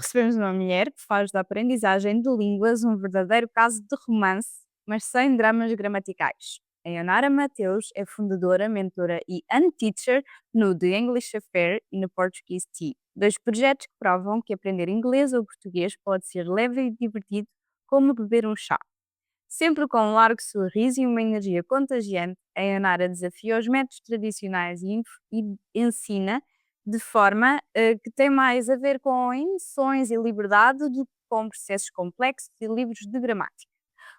recebemos uma mulher que faz da aprendizagem de línguas um verdadeiro caso de romance, mas sem dramas gramaticais. A Ionara Mateus é fundadora, mentora e teacher no The English Affair e no Portuguese Tea, dois projetos que provam que aprender inglês ou português pode ser leve e divertido como beber um chá. Sempre com um largo sorriso e uma energia contagiante, a Ionara desafia os métodos tradicionais e ensina de forma que tem mais a ver com emoções e liberdade do que com processos complexos e livros de gramática.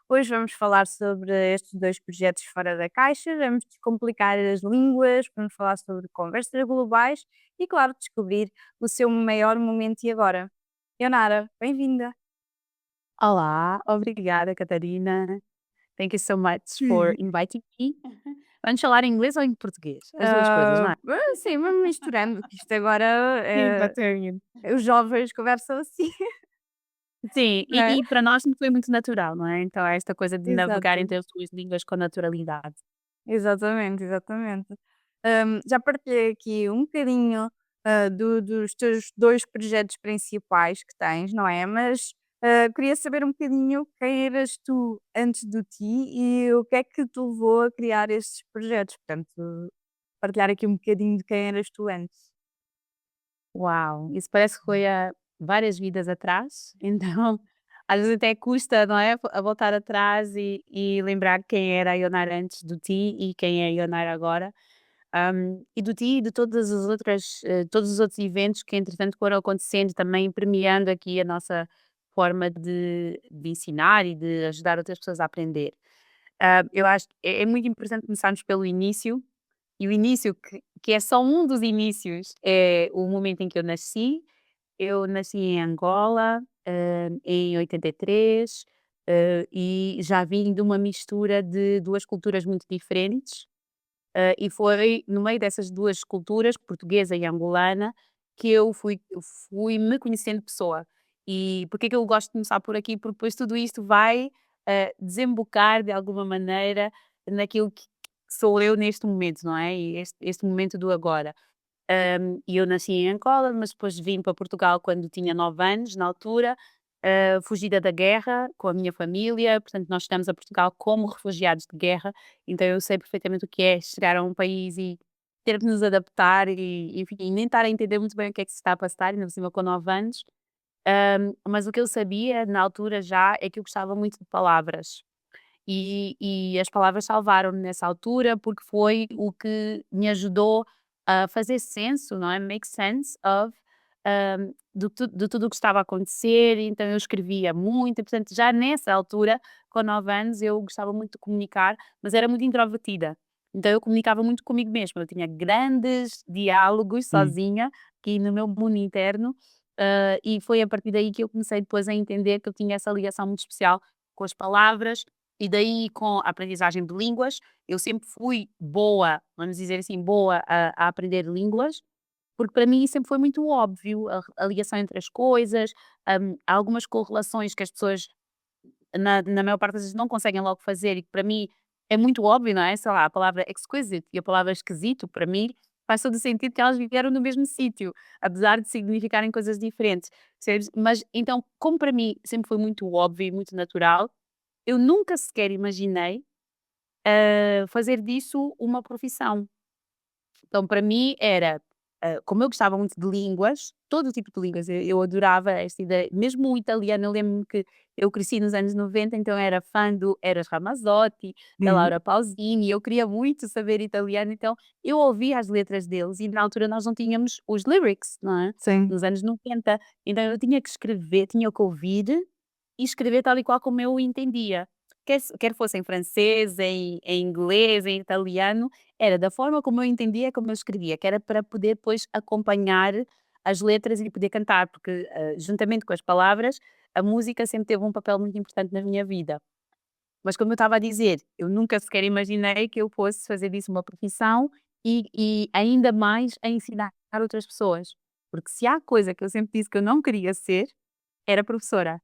Hoje vamos falar sobre estes dois projetos fora da caixa, vamos descomplicar as línguas, vamos falar sobre conversas globais e, claro, descobrir o seu maior momento e agora. Ionara, bem-vinda! Olá, obrigada, Catarina. Thank you so much for inviting me. Vamos falar em inglês ou em português? As duas coisas, não é? Sim, vamos misturando, que isto agora Exatamente. os jovens conversam assim, Sim, não é? e para nós não foi muito natural, não é? Então, é esta coisa de navegar Exato, entre as duas línguas com naturalidade. exatamente, exatamente. Já partilhei aqui um bocadinho dos teus dois projetos principais que tens, não é? Mas queria saber um bocadinho quem eras tu antes do ti e o que é que te levou a criar estes projetos. Portanto, partilhar aqui um bocadinho de quem eras tu antes. Uau, isso parece que foi há várias vidas atrás, então às vezes até custa, não é? A voltar atrás e lembrar quem era a Ionar antes do ti e quem é a Ionar agora. E do ti e de todas as outras, todos os outros eventos que entretanto foram acontecendo, também premiando aqui a nossa forma de ensinar e de ajudar outras pessoas a aprender. Eu acho que é muito importante começarmos pelo início, e o início que é só um dos inícios, é o momento em que eu nasci. Eu nasci em Angola, em 83, e já vim de uma mistura de 2 culturas muito diferentes. E foi no meio dessas 2 culturas, portuguesa e angolana, que eu fui me conhecendo pessoa. E porque é que eu gosto de começar por aqui? Porque depois tudo isto vai, desembocar de alguma maneira naquilo que sou eu neste momento, não é? E este momento do agora. E eu nasci em Angola, mas depois vim para Portugal quando tinha 9 anos, na altura, fugida da guerra com a minha família, portanto nós chegamos a Portugal como refugiados de guerra, então eu sei perfeitamente o que é chegar a um país e ter que nos adaptar e enfim, e nem estar a entender muito bem o que é que se está a passar, ainda por cima com 9 anos. Mas o que eu sabia na altura já é que eu gostava muito de palavras. E as palavras salvaram-me nessa altura, porque foi o que me ajudou a fazer senso, não é? Make sense of, de tudo o que estava a acontecer, então eu escrevia muito, e portanto já nessa altura, com 9 anos, eu gostava muito de comunicar, mas era muito introvertida. Então eu comunicava muito comigo mesma, eu tinha grandes diálogos Hum. sozinha, aqui no meu mundo interno, e foi a partir daí que eu comecei depois a entender que eu tinha essa ligação muito especial com as palavras, e daí com a aprendizagem de línguas, eu sempre fui boa, vamos dizer assim, boa a aprender línguas, porque para mim sempre foi muito óbvio a ligação entre as coisas, há algumas correlações que as pessoas, na maior parte das vezes, não conseguem logo fazer e que para mim é muito óbvio, não é? Sei lá, a palavra exquisite e a palavra esquisito, para mim, faz todo o sentido que elas vieram no mesmo sítio, apesar de significarem coisas diferentes, percebes? Mas então, como para mim sempre foi muito óbvio e muito natural, eu nunca sequer imaginei, fazer disso uma profissão. Então para mim era, como eu gostava muito de línguas, todo o tipo de línguas, eu adorava esta ideia, mesmo o italiano, eu lembro-me que eu cresci nos anos 90, então era fã do Eros Ramazzotti, da Uhum. Laura Pausini, eu queria muito saber italiano, então eu ouvia as letras deles e na altura nós não tínhamos os lyrics, não é? Sim. Nos anos 90, então eu tinha que escrever, tinha que ouvir e escrever tal e qual como eu o entendia. Quer fosse em francês, em inglês, em italiano, era da forma como eu entendia, como eu escrevia, que era para poder depois acompanhar as letras e poder cantar, porque, juntamente com as palavras, a música sempre teve um papel muito importante na minha vida. Mas como eu estava a dizer, eu nunca sequer imaginei que eu fosse fazer disso uma profissão e ainda mais a ensinar outras pessoas. Porque se há coisa que eu sempre disse que eu não queria ser, era professora.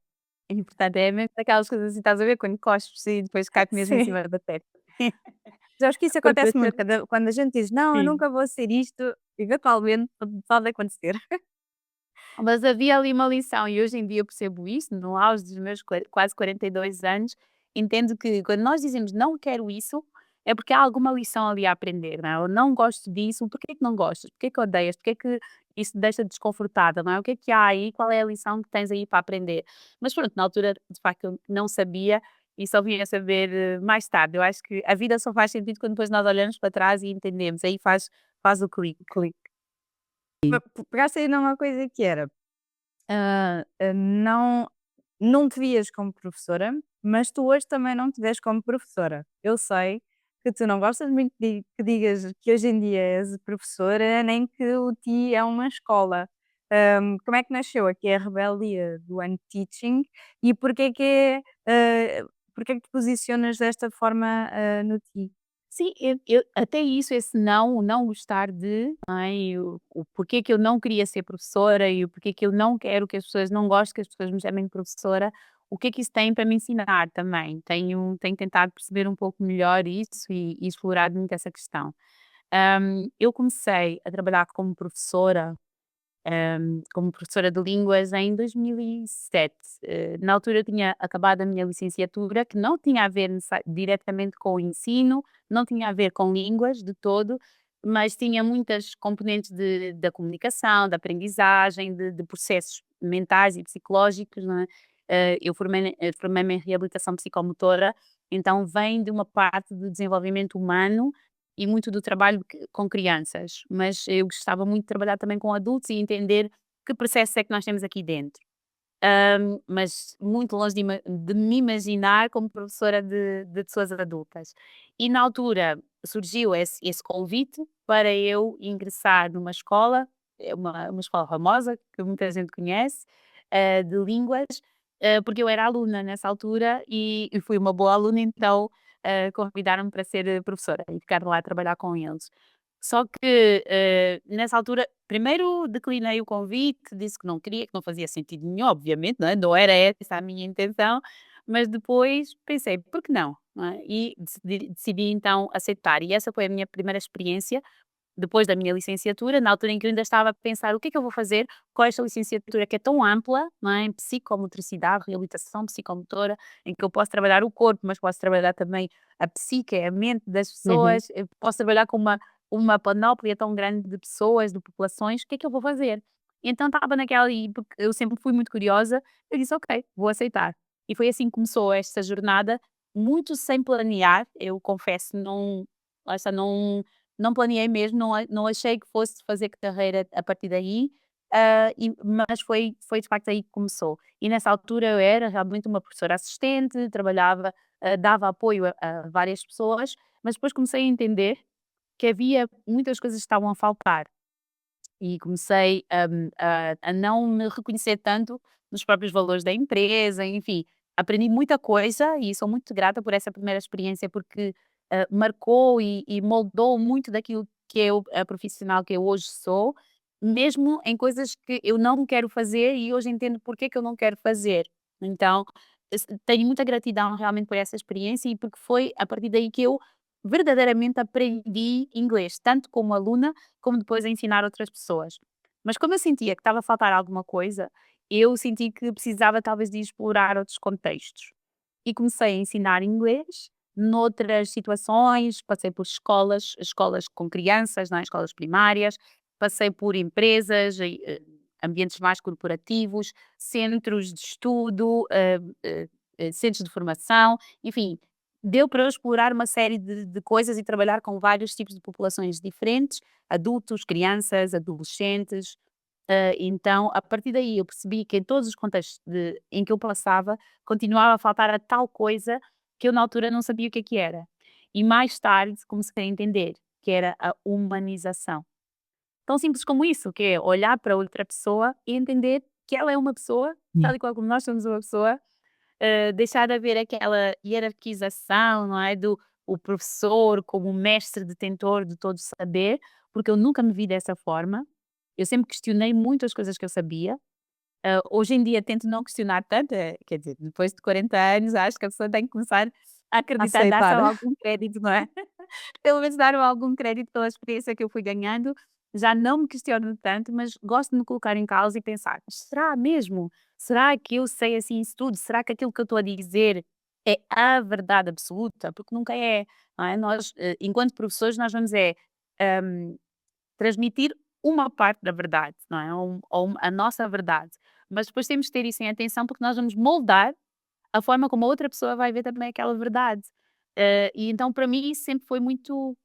E portanto é mesmo daquelas coisas assim, estás a ver, quando cospes e depois cai mesmo em Sim. cima da testa. Já acho que isso Porque acontece muito, quando a gente diz: "Não, eu sim. nunca vou ser isto", eventualmente pode acontecer. Mas havia ali uma lição e hoje em dia eu percebo isso, no auge dos meus quase 42 anos, entendo que quando nós dizemos: "Não quero isso", é porque há alguma lição ali a aprender, não é? "Eu não gosto disso", porquê que não gostas? Porquê que odeias? Porquê que isso te deixa desconfortável, não é? O que é que há aí? Qual é a lição que tens aí para aprender? Mas pronto, na altura, de facto, eu não sabia e só vim a saber, mais tarde. Eu acho que a vida só faz sentido quando depois nós olhamos para trás e entendemos, aí faz o clique. Pegaste aí numa coisa que era, não te vias como professora, mas tu hoje também não te vês como professora. Eu sei que tu não gostas muito que digas que hoje em dia és professora, nem que o TI é uma escola. Como é que nasceu aqui a rebeldia do Unteaching e porque é que te posicionas desta forma, no TI? Sim, eu até isso, esse não, o não gostar de, não é, e o porquê que eu não queria ser professora e o porquê que eu não quero que as pessoas não gostem que as pessoas me chamem de professora, o que é que isso tem para me ensinar também. Tenho tentado perceber um pouco melhor isso e explorar muito essa questão. Eu comecei a trabalhar como professora de línguas em 2007. Na altura eu tinha acabado a minha licenciatura, que não tinha a ver diretamente com o ensino, não tinha a ver com línguas de todo, mas tinha muitas componentes da comunicação, da aprendizagem, de processos mentais e psicológicos. Não é? Formei-me em reabilitação psicomotora, então vem de uma parte do desenvolvimento humano e muito do trabalho com crianças, mas eu gostava muito de trabalhar também com adultos e entender que processos é que nós temos aqui dentro. Mas muito longe de me imaginar como professora de pessoas adultas. E na altura surgiu esse convite para eu ingressar numa escola, é uma escola famosa, que muita gente conhece, de línguas, porque eu era aluna nessa altura e fui uma boa aluna, então convidaram-me para ser professora e ficar lá a trabalhar com eles. Só que, nessa altura, primeiro declinei o convite, disse que não queria, que não fazia sentido nenhum, obviamente, não é? Não era essa a minha intenção, mas depois pensei, por que não? Não é? E decidi então aceitar. E essa foi a minha primeira experiência depois da minha licenciatura, na altura em que eu ainda estava a pensar o que é que eu vou fazer com esta licenciatura que é tão ampla, não é? Em psicomotricidade, reabilitação psicomotora, em que eu posso trabalhar o corpo, mas posso trabalhar também a psique, a mente das Uhum. pessoas, eu posso trabalhar com uma panóplia tão grande de pessoas, de populações, o que é que eu vou fazer? E então estava naquela, e porque eu sempre fui muito curiosa, eu disse, ok, vou aceitar. E foi assim que começou esta jornada, muito sem planear, eu confesso, não, lá está, não planeei mesmo, não achei que fosse fazer carreira a partir daí, mas foi de facto aí que começou. E nessa altura eu era realmente uma professora assistente, trabalhava, dava apoio a várias pessoas, mas depois comecei a entender que havia muitas coisas que estavam a faltar. E comecei a não me reconhecer tanto nos próprios valores da empresa, enfim, aprendi muita coisa e sou muito grata por essa primeira experiência, porque, marcou e moldou muito daquilo que eu a profissional que eu hoje sou, mesmo em coisas que eu não quero fazer e hoje entendo porque é que eu não quero fazer. Então, tenho muita gratidão realmente por essa experiência e porque foi a partir daí que eu verdadeiramente aprendi inglês, tanto como aluna como depois a ensinar outras pessoas. Mas como eu sentia que estava a faltar alguma coisa, eu senti que precisava talvez de explorar outros contextos. E comecei a ensinar inglês noutras situações, passei por escolas com crianças, não é? Escolas primárias, passei por empresas, ambientes mais corporativos, centros de estudo, centros de formação, enfim, deu para eu explorar uma série de coisas e trabalhar com vários tipos de populações diferentes, adultos, crianças, adolescentes. Então, a partir daí eu percebi que em todos os contextos em que eu passava, continuava a faltar a tal coisa que eu na altura não sabia o que era. E mais tarde comecei a entender que era a humanização. Tão simples como isso, que é olhar para outra pessoa e entender que ela é uma pessoa, tal e qual como nós somos uma pessoa, deixar de haver aquela hierarquização, não é, do o professor como mestre detentor de todo o saber, porque eu nunca me vi dessa forma. Eu sempre questionei muito as coisas que eu sabia. Hoje em dia tento não questionar tanto, quer dizer, depois de 40 anos acho que a pessoa tem que começar a acreditar, dar-se Aceitar. algum crédito, não é? Pelo menos dar algum crédito pela experiência que eu fui ganhando, já não me questiono tanto, mas gosto de me colocar em causa e pensar: "Mas será mesmo? Será que eu sei assim isso tudo? Será que aquilo que eu estou a dizer é a verdade absoluta?" Porque nunca é, não é? Nós, enquanto professores, nós vamos hum, transmitir uma parte da verdade, não é? Ou a nossa verdade. Mas depois temos que ter isso em atenção, porque nós vamos moldar a forma como a outra pessoa vai ver também aquela verdade. E então para mim isso sempre foi muito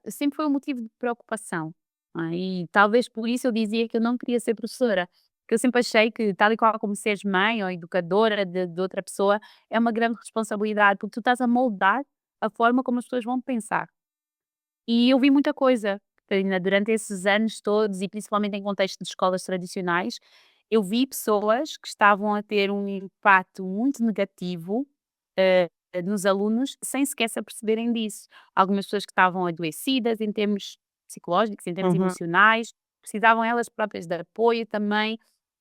sempre foi um motivo de preocupação, não é, e talvez por isso eu dizia que eu não queria ser professora, porque eu sempre achei que tal e qual como seres mãe ou educadora de outra pessoa, é uma grande responsabilidade, porque tu estás a moldar a forma como as pessoas vão pensar. E eu vi muita coisa, Catarina, durante esses anos todos e principalmente em contexto de escolas tradicionais, eu vi pessoas que estavam a ter um impacto muito negativo, nos alunos, sem sequer se aperceberem disso. Algumas pessoas que estavam adoecidas em termos psicológicos, em termos Uhum. emocionais, precisavam elas próprias de apoio também,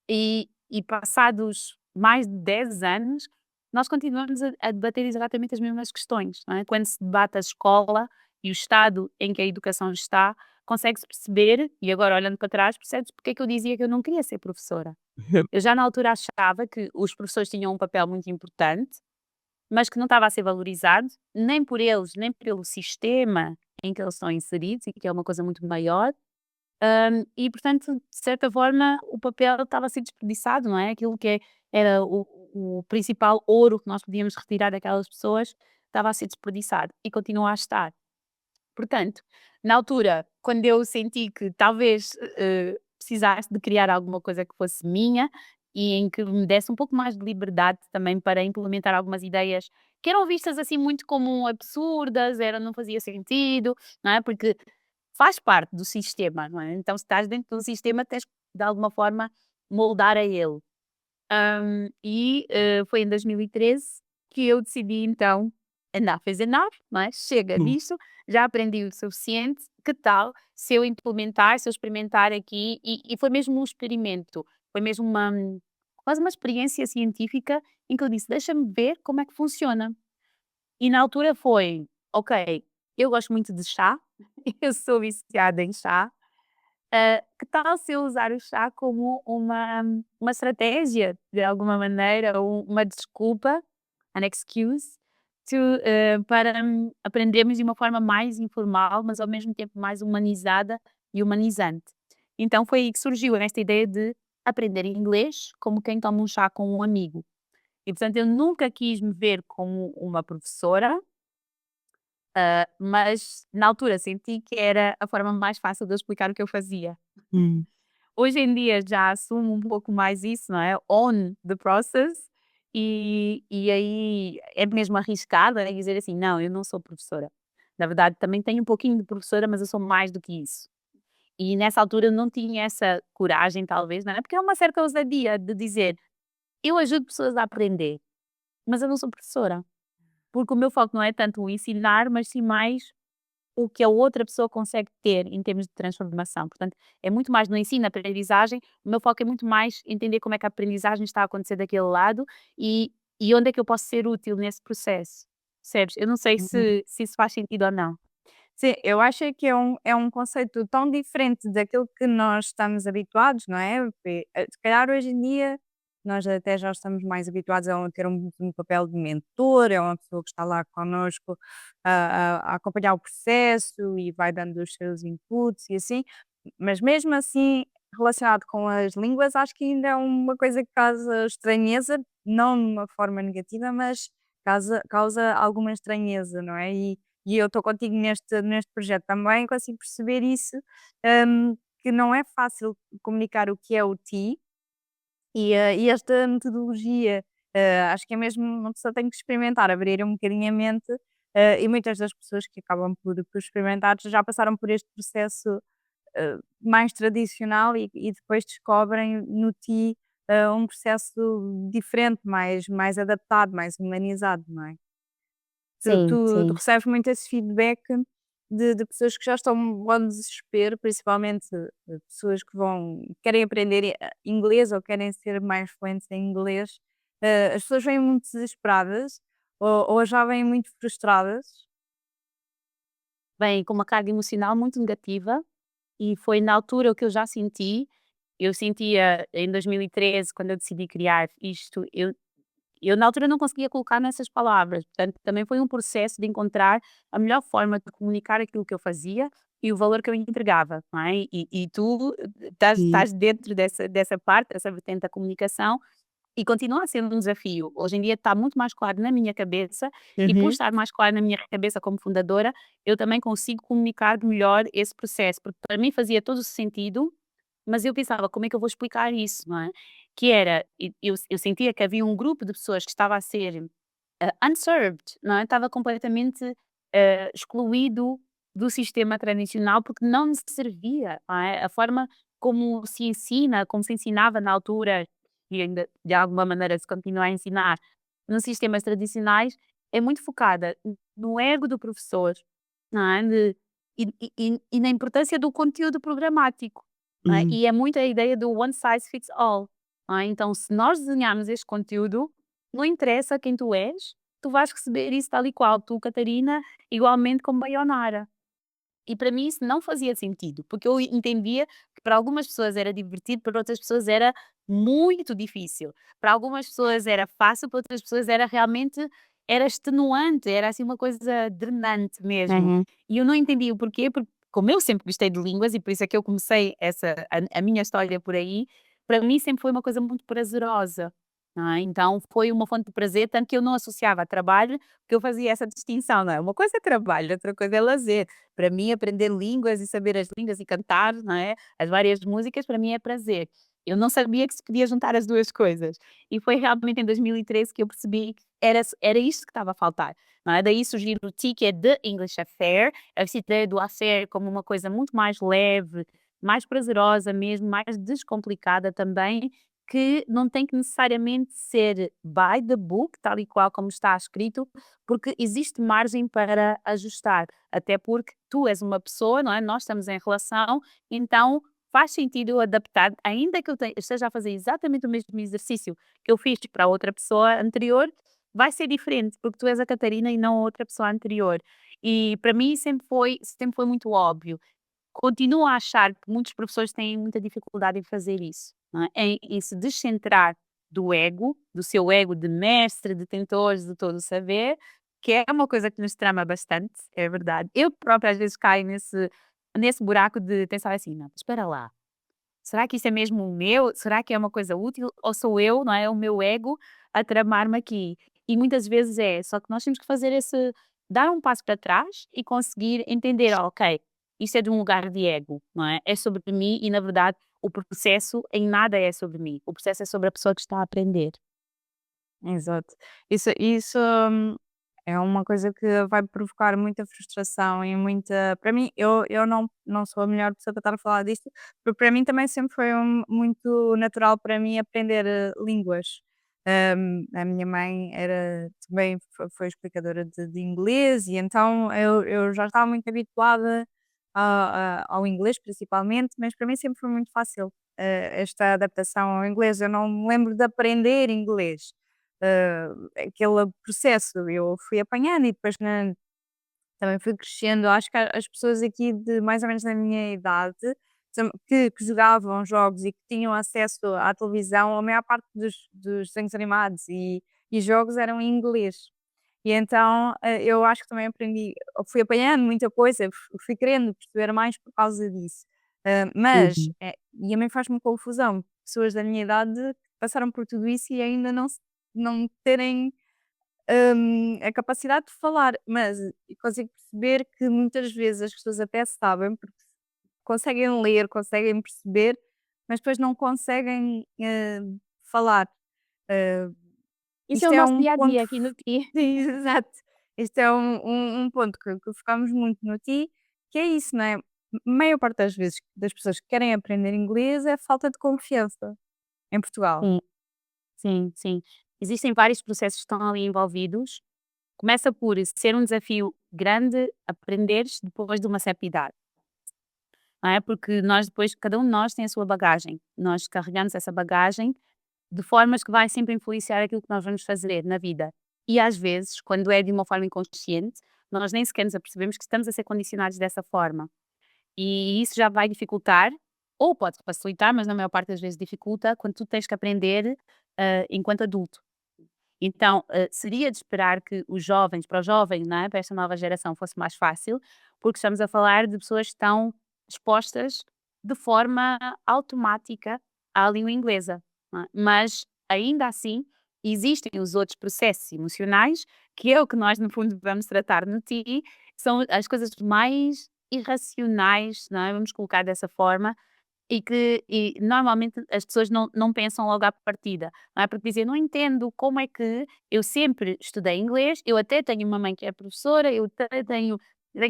e passados mais de 10 anos, nós continuamos a debater exatamente as mesmas questões, não é? Quando se debate a escola e o estado em que a educação está, consegue-se perceber, e agora olhando para trás, percebe-se porque é que eu dizia que eu não queria ser professora. Eu já na altura achava que os professores tinham um papel muito importante, mas que não estava a ser valorizado, nem por eles, nem pelo sistema em que eles estão inseridos, e que é uma coisa muito maior. E portanto, de certa forma, o papel estava a ser desperdiçado, não é? Aquilo que era o principal ouro que nós podíamos retirar daquelas pessoas, estava a ser desperdiçado e continua a estar. Portanto, na altura, quando eu senti que talvez, precisasse de criar alguma coisa que fosse minha e em que me desse um pouco mais de liberdade também para implementar algumas ideias que eram vistas assim muito como absurdas, não fazia sentido, não é? Porque faz parte do sistema, não é? Então, se estás dentro de um sistema, tens que de alguma forma moldar a ele. Foi em 2013 que eu decidi então, enough is enough, não é? Chega Hum. disso, já aprendi o suficiente, que tal se eu implementar, se eu experimentar aqui, e foi mesmo um experimento, foi mesmo quase uma experiência científica em que eu disse: "Deixa-me ver como é que funciona". E na altura foi: "Ok, eu gosto muito de chá, eu sou viciada em chá, que tal se eu usar o chá como uma estratégia, de alguma maneira, ou uma desculpa, an excuse, para aprendermos de uma forma mais informal, mas ao mesmo tempo mais humanizada e humanizante. Então foi aí que surgiu esta ideia de aprender inglês como quem toma um chá com um amigo. E portanto eu nunca quis me ver como uma professora, mas na altura senti que era a forma mais fácil de eu explicar o que eu fazia. Hum. Hoje em dia já assumo um pouco mais isso, não é, own the process, e aí é mesmo arriscado, é dizer assim: "Não, eu não sou professora". Na verdade também tenho um pouquinho de professora, mas eu sou mais do que isso. E nessa altura eu não tinha essa coragem talvez, não é, porque é uma certa ousadia de dizer: "Eu ajudo pessoas a aprender, mas eu não sou professora", porque o meu foco não é tanto o ensinar, mas sim mais o que a outra pessoa consegue ter em termos de transformação. Portanto, é muito mais no ensino, na aprendizagem, o meu foco é muito mais entender como é que a aprendizagem está a acontecer daquele lado e onde é que eu posso ser útil nesse processo, percebes? Eu não sei Uhum. se isso faz sentido ou não. Sim, eu acho é que é um conceito tão diferente daquilo que nós estamos habituados, não é? Porque, se calhar hoje em dia nós até já estamos mais habituados a ter um papel de mentor, é uma pessoa que está lá connosco a acompanhar o processo e vai dando os seus inputs e assim, mas mesmo assim, relacionado com as línguas, acho que ainda é uma coisa que causa estranheza, não de uma forma negativa, mas causa alguma estranheza, não é? E eu estou contigo neste projeto também, consigo perceber isso, que não é fácil comunicar o que é o ti e esta metodologia, acho que é mesmo uma pessoa tem que experimentar, abrir um bocadinho a mente, e muitas das pessoas que acabam por experimentar já passaram por este processo, mais tradicional e depois descobrem no ti, um processo diferente, mais adaptado, mais humanizado, não é? Tu Sim, tu tu sim. recebes muito esse feedback de pessoas que já estão ao desespero, principalmente, pessoas que querem aprender inglês ou querem ser mais fluentes em inglês. As pessoas vêm muito desesperadas ou já vêm muito frustradas. Vem com uma carga emocional muito negativa, e foi na altura o que eu sentia em 2013, quando eu decidi criar isto, eu na altura não conseguia colocar nessas palavras, portanto também foi um processo de encontrar a melhor forma de comunicar aquilo que eu fazia e o valor que eu entregava, não é? E tu Sim. estás dentro dessa parte, dessa vertente da comunicação, e continua a ser um desafio. Hoje em dia está muito mais claro na minha cabeça e por Uhum. estar mais claro na minha cabeça como fundadora, eu também consigo comunicar melhor esse processo, porque para mim fazia todo o sentido, mas eu pensava: "Como é que eu vou explicar isso?", não é? Que era, eu sentia que havia um grupo de pessoas que estava a ser, unserved, não é? Estava completamente, excluído do sistema tradicional, porque não lhe servia, não é? A forma como se ensina, como se ensinava na altura e ainda de alguma maneira se continua a ensinar nos sistemas tradicionais, é muito focada no ego do professor, não é? E na importância do conteúdo programático, não é? Uhum. E é muito a ideia do one size fits all, não é? Então, se nós desenharmos este conteúdo, não interessa quem tu és, tu vais receber isso tal e qual, tu, Catarina, igualmente como Baionara. E para mim isso não fazia sentido, porque eu entendia que para algumas pessoas era divertido, para outras pessoas era muito difícil. Para algumas pessoas era fácil, para outras pessoas era realmente era extenuante, era assim uma coisa drenante mesmo. Uhum. E eu não entendia o porquê, porque como eu sempre gostei de línguas e por isso é que eu comecei a minha história por aí, para mim sempre foi uma coisa muito prazerosa. Não é? Então foi uma fonte de prazer, tanto que eu não associava a trabalho, porque eu fazia essa distinção, não é? Uma coisa é trabalho, outra coisa é lazer. Para mim, aprender línguas e saber as línguas e cantar, não é? As várias músicas, para mim é prazer. Eu não sabia que se podia juntar as 2 coisas. E foi realmente em 2013 que eu percebi que era isto que estava a faltar, não é? Daí surgiu o T, que é The English Affair, essa ideia do affair como uma coisa muito mais leve, mais prazerosa mesmo, mais descomplicada também, que não tem que necessariamente ser by the book, tal e qual como está escrito, porque existe margem para ajustar. Até porque tu és uma pessoa, não é? Nós estamos em relação, então faz sentido eu adaptar, ainda que eu esteja a fazer exatamente o mesmo exercício que eu fiz para outra pessoa anterior, vai ser diferente, porque tu és a Catarina e não a outra pessoa anterior. E para mim sempre foi muito óbvio. Continuo a achar que muitos professores têm muita dificuldade em fazer isso, não é? Em se descentrar do ego, do seu ego de mestre, detentores de todo o saber, que é uma coisa que nos trama bastante, é verdade. Eu própria às vezes caio nesse buraco de pensar assim: "Não, espera lá, será que isso é mesmo o meu? Será que é uma coisa útil ou sou eu, não é, o meu ego a tramar-me aqui?" E muitas vezes é, só que nós temos que fazer dar um passo para trás e conseguir entender: "Ok, isto é de um lugar de ego, não é? É sobre mim e na verdade o processo em nada é sobre mim, o processo é sobre a pessoa que está a aprender." Exato. Isso é uma coisa que vai provocar muita frustração e muita para mim, eu não sou a melhor pessoa para estar a falar disto, porque para mim também sempre foi muito natural para mim aprender, línguas. A minha mãe era também foi explicadora de inglês e então eu já estava muito habituada ao inglês principalmente, mas para mim sempre foi muito fácil, esta adaptação ao inglês. Eu não me lembro de aprender inglês. Aquele processo eu fui apanhando e depois também fui crescendo. Acho que as pessoas aqui de mais ou menos da minha idade que jogavam jogos e que tinham acesso à televisão, a maior parte dos desenhos animados e jogos eram em inglês. E então eu acho que também aprendi, eu fui apanhando muita coisa, fui querendo perceber mais por causa disso. Mas, Uhum. e a mim faz-me confusão, pessoas da minha idade que passaram por tudo isso e ainda não terem, a capacidade de falar, mas eu consigo perceber que muitas vezes as pessoas até sabem, porque conseguem ler, conseguem perceber, mas depois não conseguem, falar. Hã, Isso é o isto é nosso um dia a ponto dia aqui no TI. sim, exato. Isto é um ponto que focamos muito no ti, que é isso, não é? A maior parte das vezes das pessoas que querem aprender inglês é falta de confiança em Portugal. Sim, sim, sim. Existem vários processos que estão ali envolvidos. Começa por ser um desafio grande aprenderes depois de uma certa idade, não é? Porque nós depois, cada um de nós tem a sua bagagem. Nós carregamos essa bagagem de formas que vai sempre influenciar aquilo que nós vamos fazer na vida. E às vezes, quando é de uma forma inconsciente, nós nem sequer nos apercebemos que estamos a ser condicionados dessa forma. E isso já vai dificultar, ou pode facilitar, mas na maior parte das vezes dificulta, quando tu tens que aprender, enquanto adulto. Então, seria de esperar que para os jovens, não é, para esta nova geração fosse mais fácil, porque estamos a falar de pessoas que estão expostas de forma automática à língua inglesa, não é? Mas, ainda assim, existem os outros processos emocionais, que é o que nós, no fundo, vamos tratar no TI, são as coisas mais irracionais, não é, vamos colocar dessa forma, e normalmente as pessoas não pensam logo à partida, não é, porque dizem: "Não entendo como é que eu sempre estudei inglês, eu até tenho uma mãe que é professora, eu até tenho,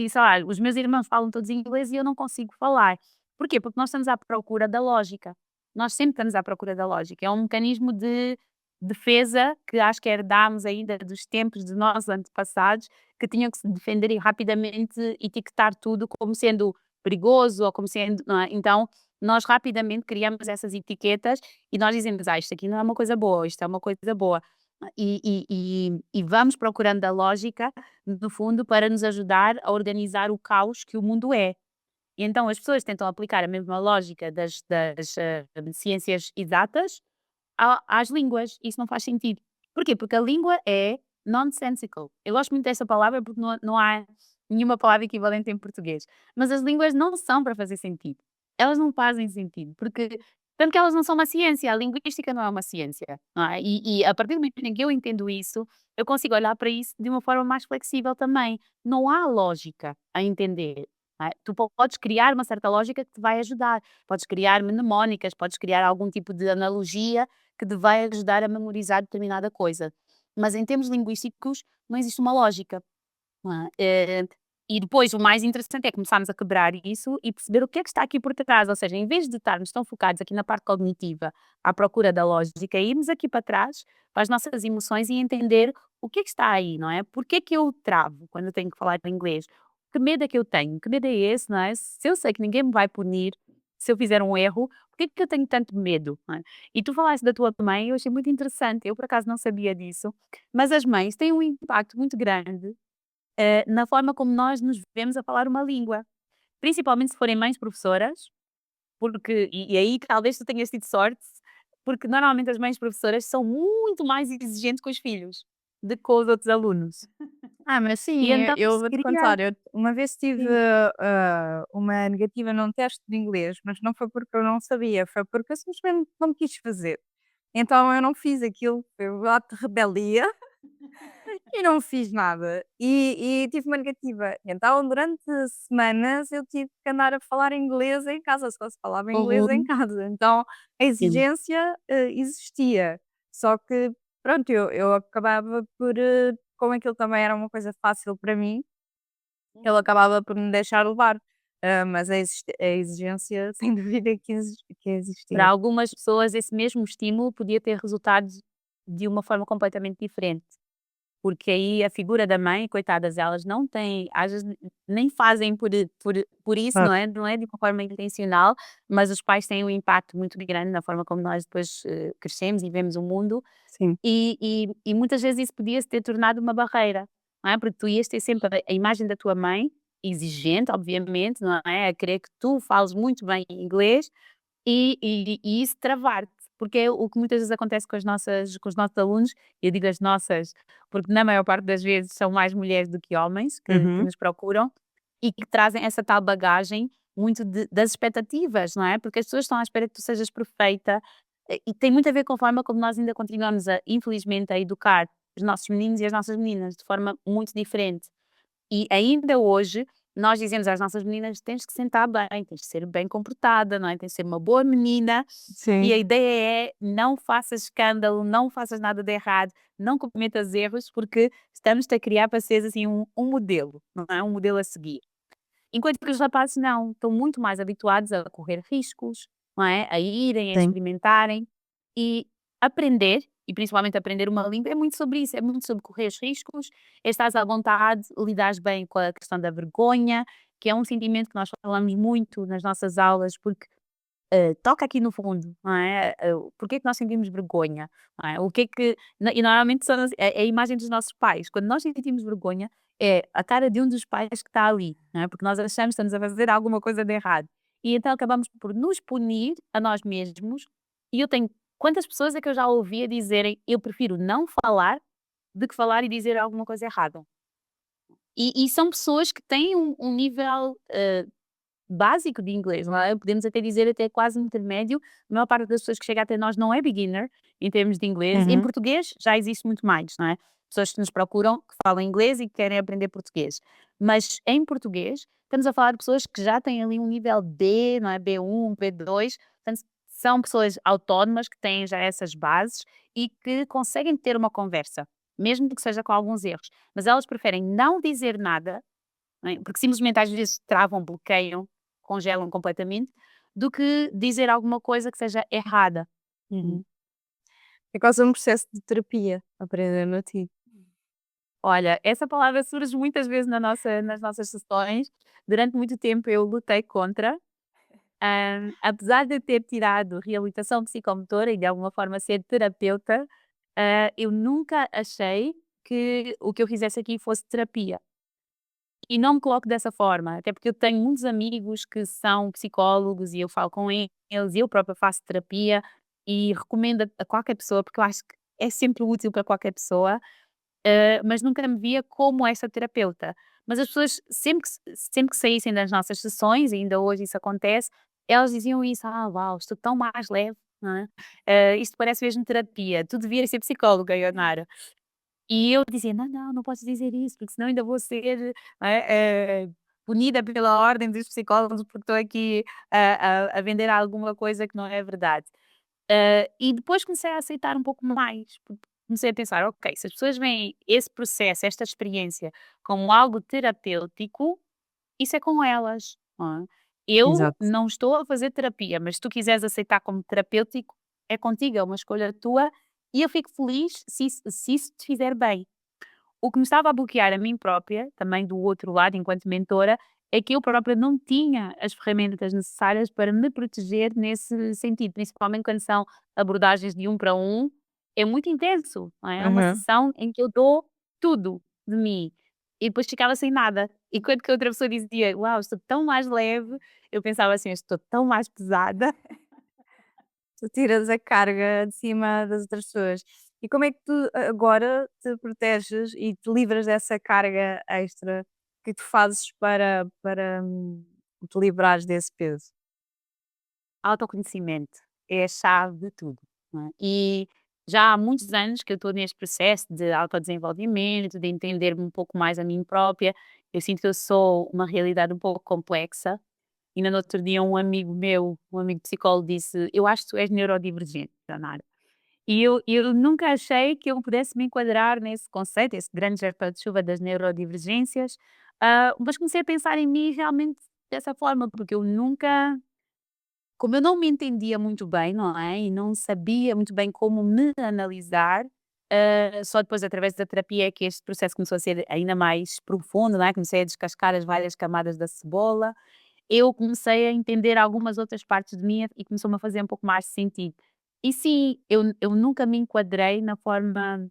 sei lá, os meus irmãos falam todos inglês e eu não consigo falar". Porquê? Porque nós estamos à procura da lógica. Nós sempre estamos à procura da lógica. É um mecanismo de defesa que acho que herdámos ainda dos tempos dos nossos antepassados, que tinham que se defender e rapidamente etiquetar tudo como sendo perigoso ou como sendo, não é? Então nós rapidamente criamos essas etiquetas e nós dizemos: "Ah, isto aqui não é uma coisa boa, isto é uma coisa boa". E vamos procurando a lógica, no fundo, para nos ajudar a organizar o caos que o mundo é. E então as pessoas tentam aplicar a mesma lógica das ciências exatas às línguas. Isso não faz sentido. Porquê? Porque a língua é nonsensical. Eu gosto muito dessa palavra porque não há nenhuma palavra equivalente em português. Mas as línguas não são para fazer sentido. Elas não fazem sentido, porque tanto que elas não são uma ciência, a linguística não é uma ciência, não é? E a partir do momento em que eu entendo isso, eu consigo olhar para isso de uma forma mais flexível também. Não há lógica a entender, não é? Tu podes criar uma certa lógica que te vai ajudar, podes criar mnemónicas, podes criar algum tipo de analogia que te vai ajudar a memorizar determinada coisa. Mas em termos linguísticos não existe uma lógica, não é? E depois o mais interessante é começarmos a quebrar isso e perceber o que é que está aqui por trás, ou seja, em vez de estarmos tão focados aqui na parte cognitiva, à procura da lógica, irmos aqui para trás, para as nossas emoções e entender o que é que está aí, não é? Porque é que eu travo quando eu tenho que falar inglês? Que medo é que eu tenho? Que medo é esse, não é? Se eu sei que ninguém me vai punir se eu fizer um erro, por que é que eu tenho tanto medo, não é? E tu falaste da tua mãe, eu achei muito interessante, eu por acaso não sabia disso, mas as mães têm um impacto muito grande, na forma como nós nos vemos a falar uma língua, principalmente se forem mães professoras, porque e aí talvez tu tenhas tido sorte, porque normalmente as mães professoras são muito mais exigentes com os filhos, do que com os outros alunos. Ah, mas E sim, então eu isso vou-te cria contar, eu uma vez tive, sim. uma negativa num teste de inglês, mas não foi porque eu não sabia, foi porque eu simplesmente não quis fazer. Então eu não fiz aquilo, foi um ato de rebeldia e não fiz nada. E tive uma negativa. Então durante semanas eu tive que andar a falar inglês em casa, só se falava inglês em Uhum. casa. Então a Sim. exigência, existia, só que pronto, eu acabava por, como aquilo também era uma coisa fácil para mim, ele Uhum. acabava por me deixar levar, mas a exigência sem dúvida que Para existia. algumas pessoas esse mesmo estímulo podia ter resultados de uma forma completamente diferente. Porque aí a figura da mãe, coitadas, elas não têm, às vezes nem fazem por isso, Claro. não é de uma forma intencional, mas os pais têm um impacto muito grande na forma como nós depois, crescemos e vemos o mundo, Sim, e muitas vezes isso podia se ter tornado uma barreira, não é, porque tu ias ter sempre a imagem da tua mãe, exigente obviamente, não é, a querer que tu fales muito bem inglês, e isso travar-te, porque é o que muitas vezes acontece com os nossos alunos, e eu digo as nossas, porque na maior parte das vezes são mais mulheres do que homens que uhum, nos procuram, e que trazem essa tal bagagem muito das expectativas, não é? Porque as pessoas estão à espera que tu sejas perfeita, e tem muito a ver com a forma como nós ainda continuamos infelizmente, a educar os nossos meninos e as nossas meninas de forma muito diferente. E ainda hoje, nós dizemos às nossas meninas: "Tens que sentar bem, tens que ser bem comportada, não é, tens de ser uma boa menina", e sim. a ideia é: não faças escândalo, não faças nada de errado, não cometas erros, porque estamos-te a criar para seres, assim, um modelo, não é, um modelo a seguir. Enquanto que os rapazes não, estão muito mais habituados a correr riscos, não é, a irem, a Sim. experimentarem e aprender, e principalmente aprender uma língua, é muito sobre isso, é muito sobre correr os riscos, é estares à vontade, lidares bem com a questão da vergonha, que é um sentimento que nós falamos muito nas nossas aulas, porque toca aqui no fundo, não é? Porquê é que nós sentimos vergonha? Não é? O que é que. E normalmente são é a imagem dos nossos pais. Quando nós sentimos vergonha, é a cara de um dos pais que está ali, não é? Porque nós achamos que estamos a fazer alguma coisa de errado. E então acabamos por nos punir a nós mesmos. E eu tenho. Quantas pessoas é que eu já ouvi a dizerem eu prefiro não falar do que falar e dizer alguma coisa errada? E são pessoas que têm um nível básico de inglês, não é? Podemos até dizer até quase intermédio. A maior parte das pessoas que chega até nós não é beginner em termos de inglês. Em Uhum. português já existe muito mais, não é? Pessoas que nos procuram, que falam inglês e que querem aprender português. Mas em português, estamos a falar de pessoas que já têm ali um nível B, não é? B1, B2. Portanto, são pessoas autónomas que têm já essas bases e que conseguem ter uma conversa, mesmo que seja com alguns erros. Mas elas preferem não dizer nada, não é? Porque simplesmente às vezes travam, bloqueiam, congelam completamente, do que dizer alguma coisa que seja errada. Hum. Uhum. É quase um processo de terapia, aprendendo a ti. Olha, essa palavra surge muitas vezes nas nossas sessões. Durante muito tempo eu lutei contra, apesar de eu ter tirado reabilitação psicomotora e de alguma forma ser terapeuta, eu nunca achei que o que eu fizesse aqui fosse terapia. E não me coloco dessa forma, até porque eu tenho muitos amigos que são psicólogos e eu falo com eles, e eu própria faço terapia e recomendo a qualquer pessoa, porque eu acho que é sempre útil para qualquer pessoa, mas nunca me via como essa terapeuta. Mas as pessoas, sempre que saíssem das nossas sessões, e ainda hoje isso acontece, elas diziam isso: Ah, uau, estou tão mais leve, não é? Isto parece mesmo terapia, tu devias ser psicóloga, Ionara. E eu dizia: "Não, não, não posso dizer isso, porque senão ainda vou ser, punida pela ordem dos psicólogos, porque estou aqui a vender alguma coisa que não é verdade". E depois comecei a aceitar um pouco mais, porque comecei a pensar: "Ok, se as pessoas veem esse processo, esta experiência como algo terapêutico, isso é com elas, não é? Eu Exato. não estou a fazer terapia, mas se tu quiseres aceitar como terapêutico, é contigo, é uma escolha tua e eu fico feliz se isso te fizer bem". O que me estava a bloquear a mim própria, também do outro lado, enquanto mentora, é que eu própria não tinha as ferramentas necessárias para me proteger nesse sentido, principalmente quando são abordagens de um para um, é muito intenso, não é? É uma Aham. sessão em que eu dou tudo de mim e depois ficava sem nada. E quando que outra pessoa dizia, uau, estou tão mais leve, eu pensava assim, "Eu estou tão mais pesada". Tu tiras a carga de cima das outras pessoas. E como é que tu agora te proteges e te livras dessa carga extra que tu fazes para te livrares desse peso? Autoconhecimento é a chave de tudo, não é? E já há muitos anos que eu estou neste processo de autodesenvolvimento, de entender-me um pouco mais a mim própria. Eu sinto que eu sou uma realidade um pouco complexa. Ainda no outro dia um amigo meu, um amigo psicólogo disse: "Eu acho que tu és neurodivergente, Leonardo". E eu nunca achei que eu pudesse me enquadrar nesse conceito, esse grande guarda-chuva das neurodivergências, mas comecei a pensar em mim realmente dessa forma, porque eu nunca como eu não me entendia muito bem, não é, e não sabia muito bem como me analisar, só depois através da terapia é que este processo começou a ser ainda mais profundo, não é, comecei a descascar as várias camadas da cebola, eu comecei a entender algumas outras partes de mim e começou-me a fazer um pouco mais de sentido. E sim, eu nunca me enquadrei na forma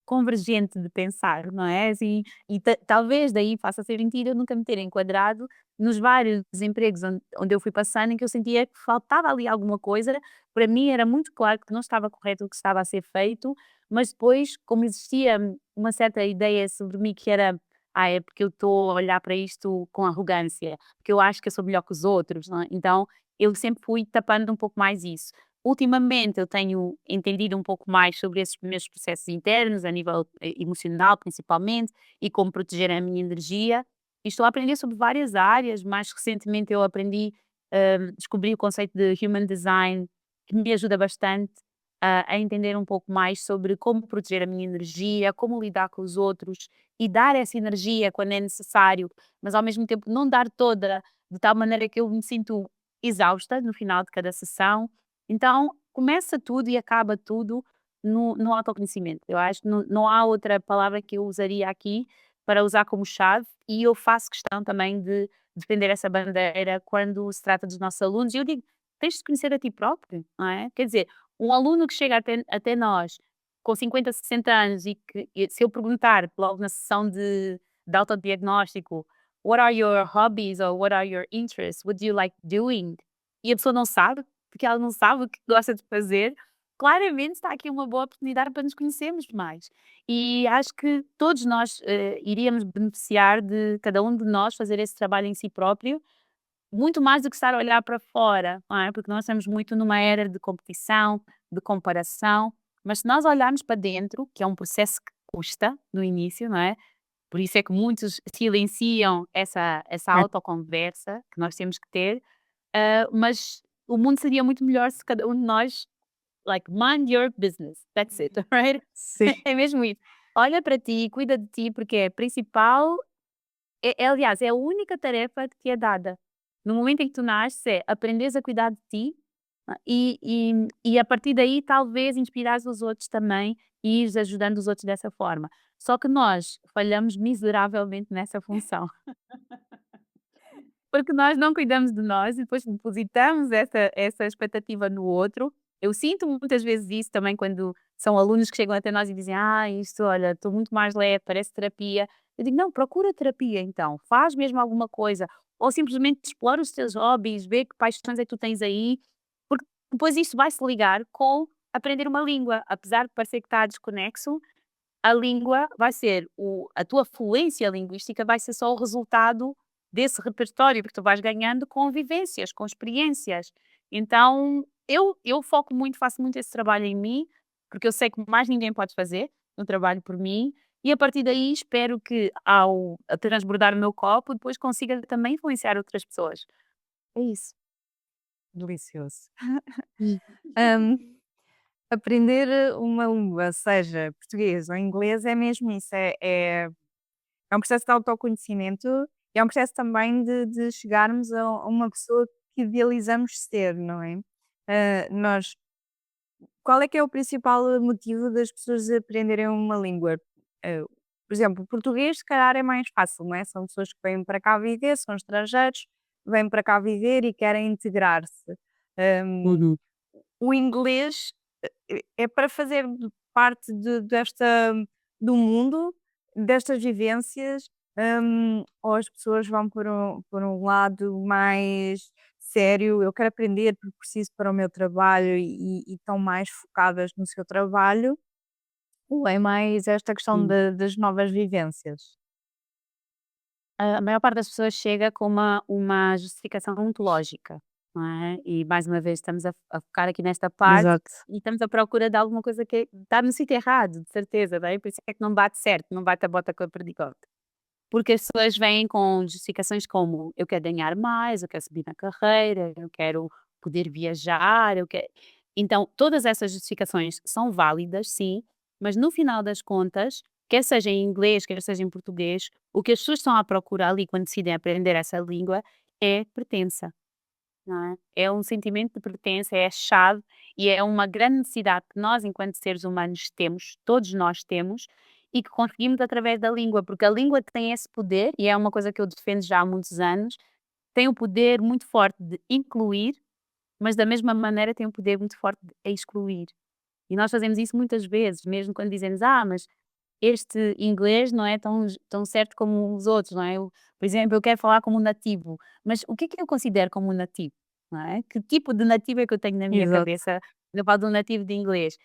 convergente de pensar, não é? Assim, e talvez daí faça sentido eu nunca me ter enquadrado nos vários empregos onde eu fui passando, em que eu sentia que faltava ali alguma coisa. Para mim era muito claro que não estava correto o que estava a ser feito, mas depois, como existia uma certa ideia sobre mim que era é porque eu estou a olhar para isto com arrogância, porque eu acho que eu sou melhor que os outros, não é? Então eu sempre fui tapando um pouco mais isso. Ultimamente eu tenho entendido um pouco mais sobre esses meus processos internos, a nível emocional principalmente, e como proteger a minha energia. E estou a aprender sobre várias áreas. Mais recentemente eu aprendi, descobri o conceito de Human Design, que me ajuda bastante a entender um pouco mais sobre como proteger a minha energia, como lidar com os outros e dar essa energia quando é necessário, mas ao mesmo tempo não dar toda, de tal maneira que eu me sinto exausta no final de cada sessão. Então, começa tudo e acaba tudo no autoconhecimento. Eu acho que não há outra palavra que eu usaria aqui para usar como chave e eu faço questão também de defender essa bandeira quando se trata dos nossos alunos. E eu digo tens de conhecer a ti próprio, não é? Quer dizer, um aluno que chega até nós com 50, 60 anos e se eu perguntar logo na sessão de autodiagnóstico, what are your hobbies or what are your interests? What do you like doing? E a pessoa não sabe, porque ela não sabe o que gosta de fazer. Claramente está aqui uma boa oportunidade para nos conhecermos mais. E acho que todos nós iríamos beneficiar de cada um de nós fazer esse trabalho em si próprio, muito mais do que estar a olhar para fora, não é? Porque nós estamos muito numa era de competição, de comparação, mas se nós olharmos para dentro, que é um processo que custa no início, não é? Por isso é que muitos silenciam essa É. autoconversa que nós temos que ter, mas o mundo seria muito melhor se cada um de nós, like, mind your business, that's it, right? Sim. É mesmo isso. Olha para ti, cuida de ti, porque é principal, aliás, é a única tarefa que te é dada. No momento em que tu nasces, é aprenderes a cuidar de ti, e a partir daí talvez inspirares os outros também e ires ajudando os outros dessa forma. Só que nós falhamos miseravelmente nessa função. Porque nós não cuidamos de nós e depois depositamos essa expectativa no outro. Eu sinto muitas vezes isso também quando são alunos que chegam até nós e dizem: "Ah, isto, olha, estou muito mais leve, parece terapia". Eu digo: "Não, procura terapia então, faz mesmo alguma coisa, ou simplesmente explora os teus hobbies, vê que paixões é que tu tens aí", porque depois isso vai se ligar com aprender uma língua. Apesar de parecer que está desconexo, a língua vai ser a tua fluência linguística vai ser só o resultado desse repertório que tu vais ganhando com vivências, com experiências. Então, eu foco muito, faço muito esse trabalho em mim, porque eu sei que mais ninguém pode fazer um trabalho por mim, e a partir daí espero que ao a transbordar o meu copo, depois consiga também influenciar outras pessoas. É isso. Delicioso. Hum, aprender uma língua, seja português ou inglês, é mesmo isso, é um processo de autoconhecimento e é um processo também de chegarmos a uma pessoa que idealizamos ser, não é? Nós qual é que é o principal motivo das pessoas aprenderem uma língua? Por exemplo, o português se calhar é mais fácil, não é? São pessoas que vêm para cá viver, são estrangeiros, vêm para cá viver e querem integrar-se. Hum, Uhum. o inglês é para fazer parte do mundo, destas vivências, ou as pessoas vão por um lado mais sério, eu quero aprender porque preciso para o meu trabalho e estão mais focadas no seu trabalho, ou é mais esta questão Sim. das novas vivências? A maior parte das pessoas chega com uma justificação ontológica, não é? E mais uma vez estamos a focar aqui nesta parte Exato. e estamos à procura de alguma coisa que está no sítio errado, de certeza, não é? Por isso é que não bate certo, não bate a bota com a perdigote. Porque as pessoas vêm com justificações como: "Eu quero ganhar mais, eu quero subir na carreira, eu quero poder viajar, eu quero". Então, todas essas justificações são válidas, sim, mas no final das contas, quer seja em inglês, quer seja em português, o que as pessoas estão à procura ali quando decidem aprender essa língua é pertença, não é? É um sentimento de pertença, é a chave e é uma grande necessidade que nós, enquanto seres humanos, temos, todos nós temos, e que conseguimos através da língua, porque a língua tem esse poder, e é uma coisa que eu defendo já há muitos anos, tem o poder muito forte de incluir, mas da mesma maneira tem um poder muito forte de excluir. E nós fazemos isso muitas vezes, mesmo quando dizemos: "Ah, mas este inglês não é tão certo como os outros", não é? Por exemplo, eu quero falar como um nativo, mas o que é que eu considero como um nativo, não é? Que tipo de nativo é que eu tenho na minha Exato. cabeça quando eu falo de um nativo de inglês?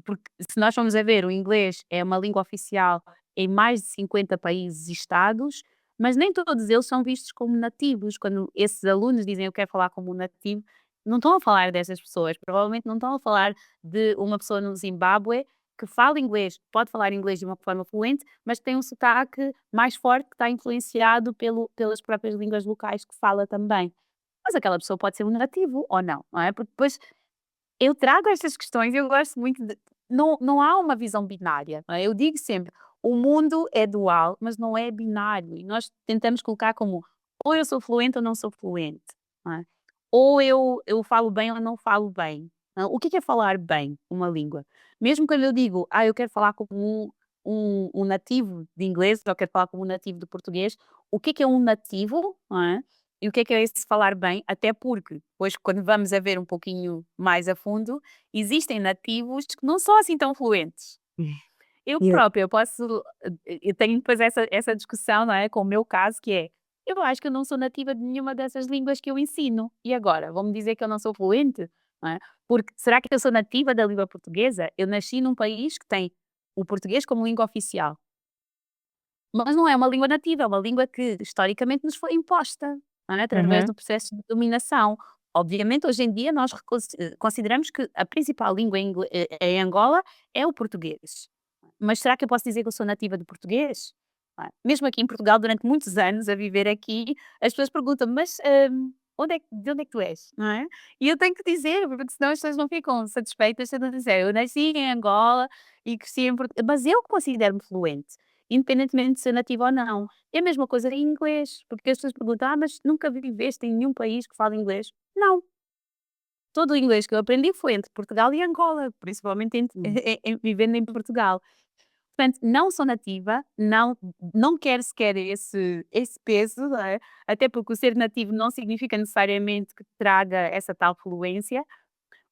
Porque se nós formos a ver, o inglês é uma língua oficial em mais de 50 países e estados, mas nem todos eles são vistos como nativos. Quando esses alunos dizem: "Eu quero falar como um nativo", não estão a falar dessas pessoas, provavelmente não estão a falar de uma pessoa no Zimbábue que fala inglês, pode falar inglês de uma forma fluente, mas tem um sotaque mais forte que está influenciado pelas próprias línguas locais que fala também. Mas aquela pessoa pode ser um nativo ou não é? Porque depois eu trago estas questões e eu gosto muito de não há uma visão binária, não é? Eu digo sempre: "O mundo é dual, mas não é binário", e nós tentamos colocar como: ou eu sou fluente ou não sou fluente, não é? Ou eu falo bem ou não falo bem. O que é falar bem uma língua? Mesmo quando eu digo: "Ah, eu quero falar como um nativo de inglês, ou quero falar como um nativo de português", o que é um nativo, não é? E o que é esse falar bem? Até porque depois quando vamos a ver um pouquinho mais a fundo, existem nativos que não são assim tão fluentes. Eu E própria, eu tenho depois essa discussão, não é, com o meu caso, que é, eu acho que eu não sou nativa de nenhuma dessas línguas que eu ensino. E agora? Vão-me dizer que eu não sou fluente? Não é? Porque será que eu sou nativa da língua portuguesa? Eu nasci num país que tem o português como língua oficial. Mas não é uma língua nativa, é uma língua que historicamente nos foi imposta, não é? Através uhum, do processo de dominação. Obviamente, hoje em dia, nós consideramos que a principal língua em Angola é o português. Mas será que eu posso dizer que eu sou nativa de português? Não é? Mesmo aqui em Portugal, durante muitos anos a viver aqui, as pessoas perguntam, mas de onde é que tu és? Não é? E eu tenho que dizer, porque senão as pessoas não ficam satisfeitas se eu não disser. Eu nasci em Angola e cresci em Portugal, mas eu considero-me fluente independentemente de ser nativo ou não. É a mesma coisa em inglês, porque as pessoas perguntam: "Ah, mas nunca viveste em nenhum país que fala inglês?" Não, todo o inglês que eu aprendi foi entre Portugal e Angola, principalmente vivendo em Portugal. Portanto, não sou nativa, não quero sequer esse peso, não é? Até porque o ser nativo não significa necessariamente que traga essa tal fluência.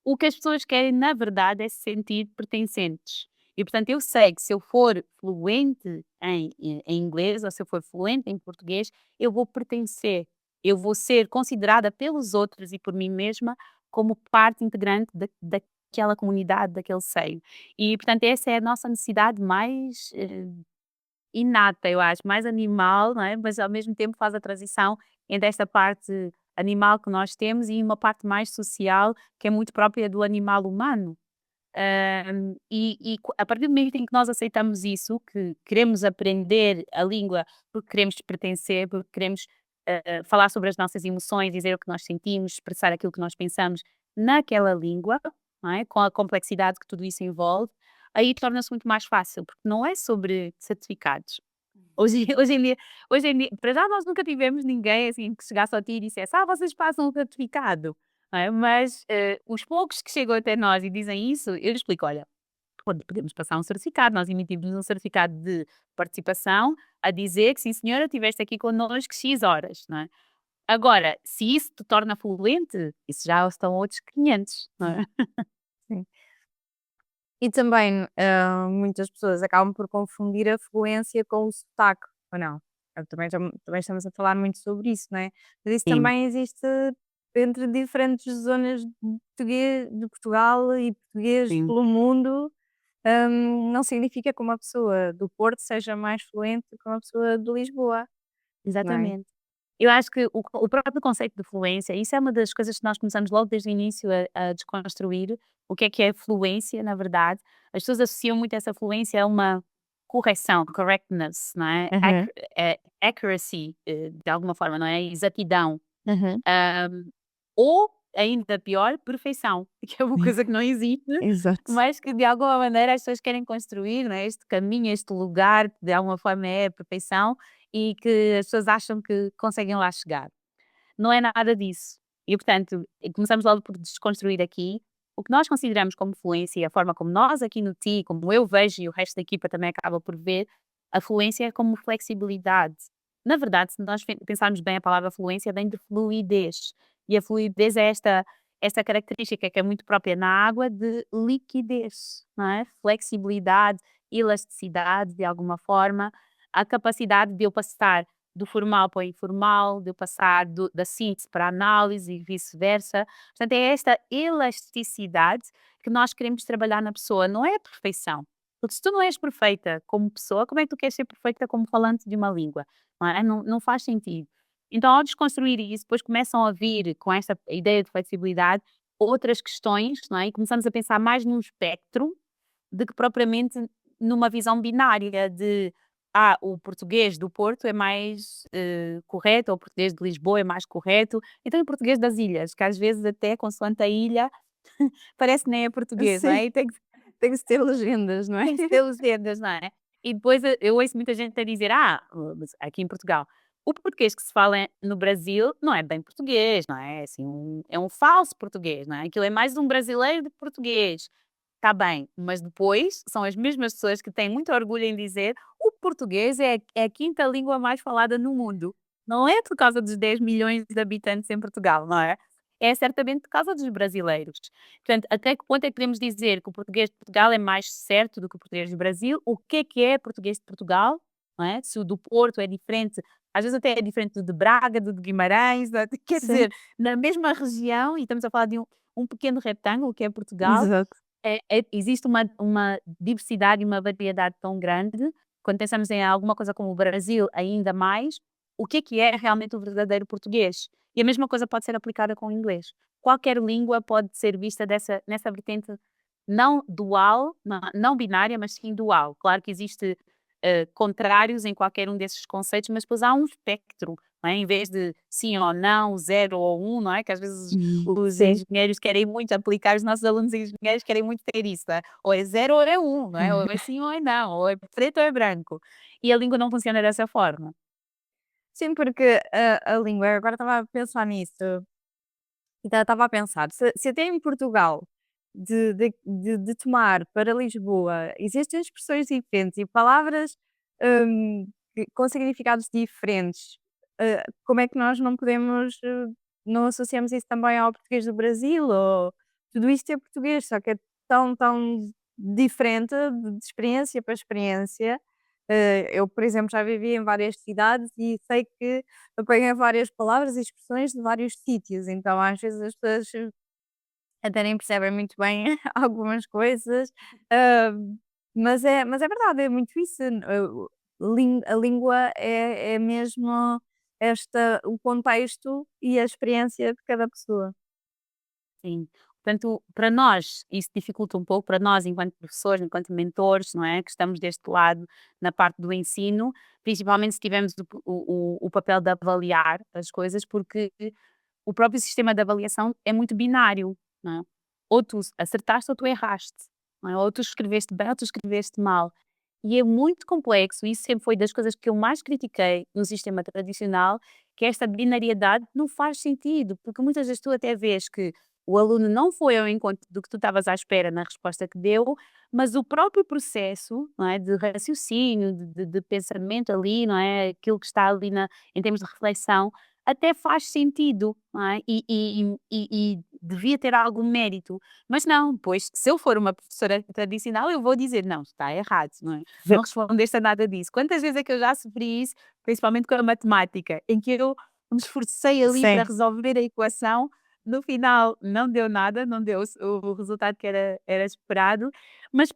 O que as pessoas querem, na verdade, é se sentir pertencentes. E, portanto, eu sei que se eu for fluente em inglês ou se eu for fluente em português, eu vou pertencer. Eu vou ser considerada pelos outros e por mim mesma como parte integrante daquela comunidade, daquele seio. E, portanto, essa é a nossa necessidade mais inata, eu acho, mais animal, não é? Mas ao mesmo tempo faz a transição entre esta parte animal que nós temos e uma parte mais social, que é muito própria do animal humano. A partir do momento em que nós aceitamos isso, que queremos aprender a língua porque queremos pertencer, porque queremos falar sobre as nossas emoções, dizer o que nós sentimos, expressar aquilo que nós pensamos naquela língua, não é? Com a complexidade que tudo isso envolve, aí torna-se muito mais fácil, porque não é sobre certificados. Hoje, hoje em dia, para já nós nunca tivemos ninguém assim que chegasse ao ti e dissesse: "Ah, vocês passam o certificado", não é? Mas os poucos que chegam até nós e dizem isso, eu explico: "Olha, podemos passar um certificado, nós emitimos um certificado de participação a dizer que sim senhora, estiveste aqui connosco X horas, não é? Agora, se isso te torna fluente, isso já estão outros 500, não é? sim. E também, muitas pessoas acabam por confundir a fluência com o sotaque, ou não? Também estamos a falar muito sobre isso, não é? Mas isso Sim, também existe entre diferentes zonas de Portugal e português sim, pelo mundo, não significa que uma pessoa do Porto seja mais fluente que uma pessoa de Lisboa, não é? exatamente. Eu acho que o próprio conceito de fluência, isso é uma das coisas que nós começamos logo desde o início a desconstruir, o que é fluência, na verdade. As pessoas associam muito essa fluência a uma correção, correctness, não é? Aham, Accuracy, de alguma forma, não é? Exatidão. aham. Ahm, ou, ainda pior, perfeição, que é uma coisa que não existe, Exato. mas que de alguma maneira as pessoas querem construir, não é? Este caminho, este lugar, que de alguma forma é a perfeição e que as pessoas acham que conseguem lá chegar. Não é nada disso. E portanto, começamos logo por desconstruir aqui o que nós consideramos como fluência e a forma como nós aqui no TI, como eu vejo e o resto da equipa também acaba por ver, a fluência é como flexibilidade. Na verdade, se nós pensarmos bem, a palavra fluência vem de fluidez. E a fluidez é esta característica que é muito própria na água de liquidez, não é? Flexibilidade, elasticidade, de alguma forma, a capacidade de eu passar do formal para o informal, de eu passar da síntese para a análise e vice-versa. Portanto, é esta elasticidade que nós queremos trabalhar na pessoa, não é a perfeição. Porque se tu não és perfeita como pessoa, como é que tu queres ser perfeita como falante de uma língua? Não é? Não faz sentido. Então, ao desconstruir isso, depois começam a vir com esta ideia de flexibilidade outras questões, não é? E começamos a pensar mais num espectro de que propriamente numa visão binária de o português do Porto é mais correto, ou o português de Lisboa é mais correto. Então, o português das ilhas, que às vezes até consoante a ilha parece que nem é português, não Sim, é? E tem que se ter legendas, não é? tem que se ter legendas, não é? E depois eu ouço muita gente a dizer: mas aqui em Portugal, o português que se fala no Brasil não é bem português, não é? É assim, é um falso português, não é? Aquilo é mais um brasileiro de português. Está bem, mas depois são as mesmas pessoas que têm muito orgulho em dizer: "O português é a 5ª língua mais falada no mundo". Não é por causa dos 10 milhões de habitantes em Portugal, não é? É certamente por causa dos brasileiros. Portanto, até que ponto é que podemos dizer que o português de Portugal é mais certo do que o português do Brasil? O que é português de Portugal? Não é? Se o do Porto é diferente, às vezes até é diferente do de Braga, do de Guimarães, quer Sim, dizer, na mesma região, e estamos a falar de um pequeno retângulo que é Portugal, exato. existe uma diversidade e uma variedade tão grande, quando pensamos em alguma coisa como o Brasil, ainda mais, o que é realmente o verdadeiro português? E a mesma coisa pode ser aplicada com o inglês. Qualquer língua pode ser vista nessa vertente não dual, não binária, mas sim dual. Claro que existe contrários em qualquer um desses conceitos, mas depois há um espectro, não é? Em vez de sim ou não, zero ou um, não é? Que às vezes os Sim. engenheiros querem muito aplicar, os nossos alunos engenheiros querem muito ter isso, não é? Ou é zero ou é um, não é? Ou é sim ou é não, ou é preto ou é branco. E a língua não funciona dessa forma. Sim, porque a língua, eu agora estava a pensar nisso, estava a pensar, se até em Portugal, de Tomar para Lisboa, existem expressões diferentes e palavras, com significados diferentes, como é que nós não podemos, não associamos isso também ao português do Brasil? Ou tudo isto é português, só que é tão diferente de experiência para experiência. Eu, por exemplo, já vivi em várias cidades e sei que apanhei várias palavras e expressões de vários sítios, então às vezes as pessoas até nem percebem muito bem algumas coisas, hã, mas é verdade, é muito isso, a língua é mesmo o contexto e a experiência de cada pessoa. Sim. Portanto, para nós, isso dificulta um pouco, para nós, enquanto professores, enquanto mentores, não é? Que estamos deste lado na parte do ensino, principalmente se tivermos o papel de avaliar as coisas, porque o próprio sistema de avaliação é muito binário, não é? Ou tu acertaste ou tu erraste, não é? Ou tu escreveste bem ou tu escreveste mal. E é muito complexo, e isso sempre foi das coisas que eu mais critiquei no sistema tradicional, que esta binariedade não faz sentido, porque muitas vezes tu até vês que o aluno não foi ao encontro do que tu estavas à espera na resposta que deu, mas o próprio processo, não é, de raciocínio, de pensamento ali, não é, aquilo que está ali em termos de reflexão, até faz sentido, não é? E devia ter algum mérito, mas não, pois se eu for uma professora tradicional eu vou dizer: "Não, está errado, não é? Não respondeste a nada disso". Quantas vezes é que eu já sofri isso, principalmente com a matemática, em que eu me esforcei ali para Sim. resolver a equação, no final não deu nada, não deu o resultado que era esperado, mas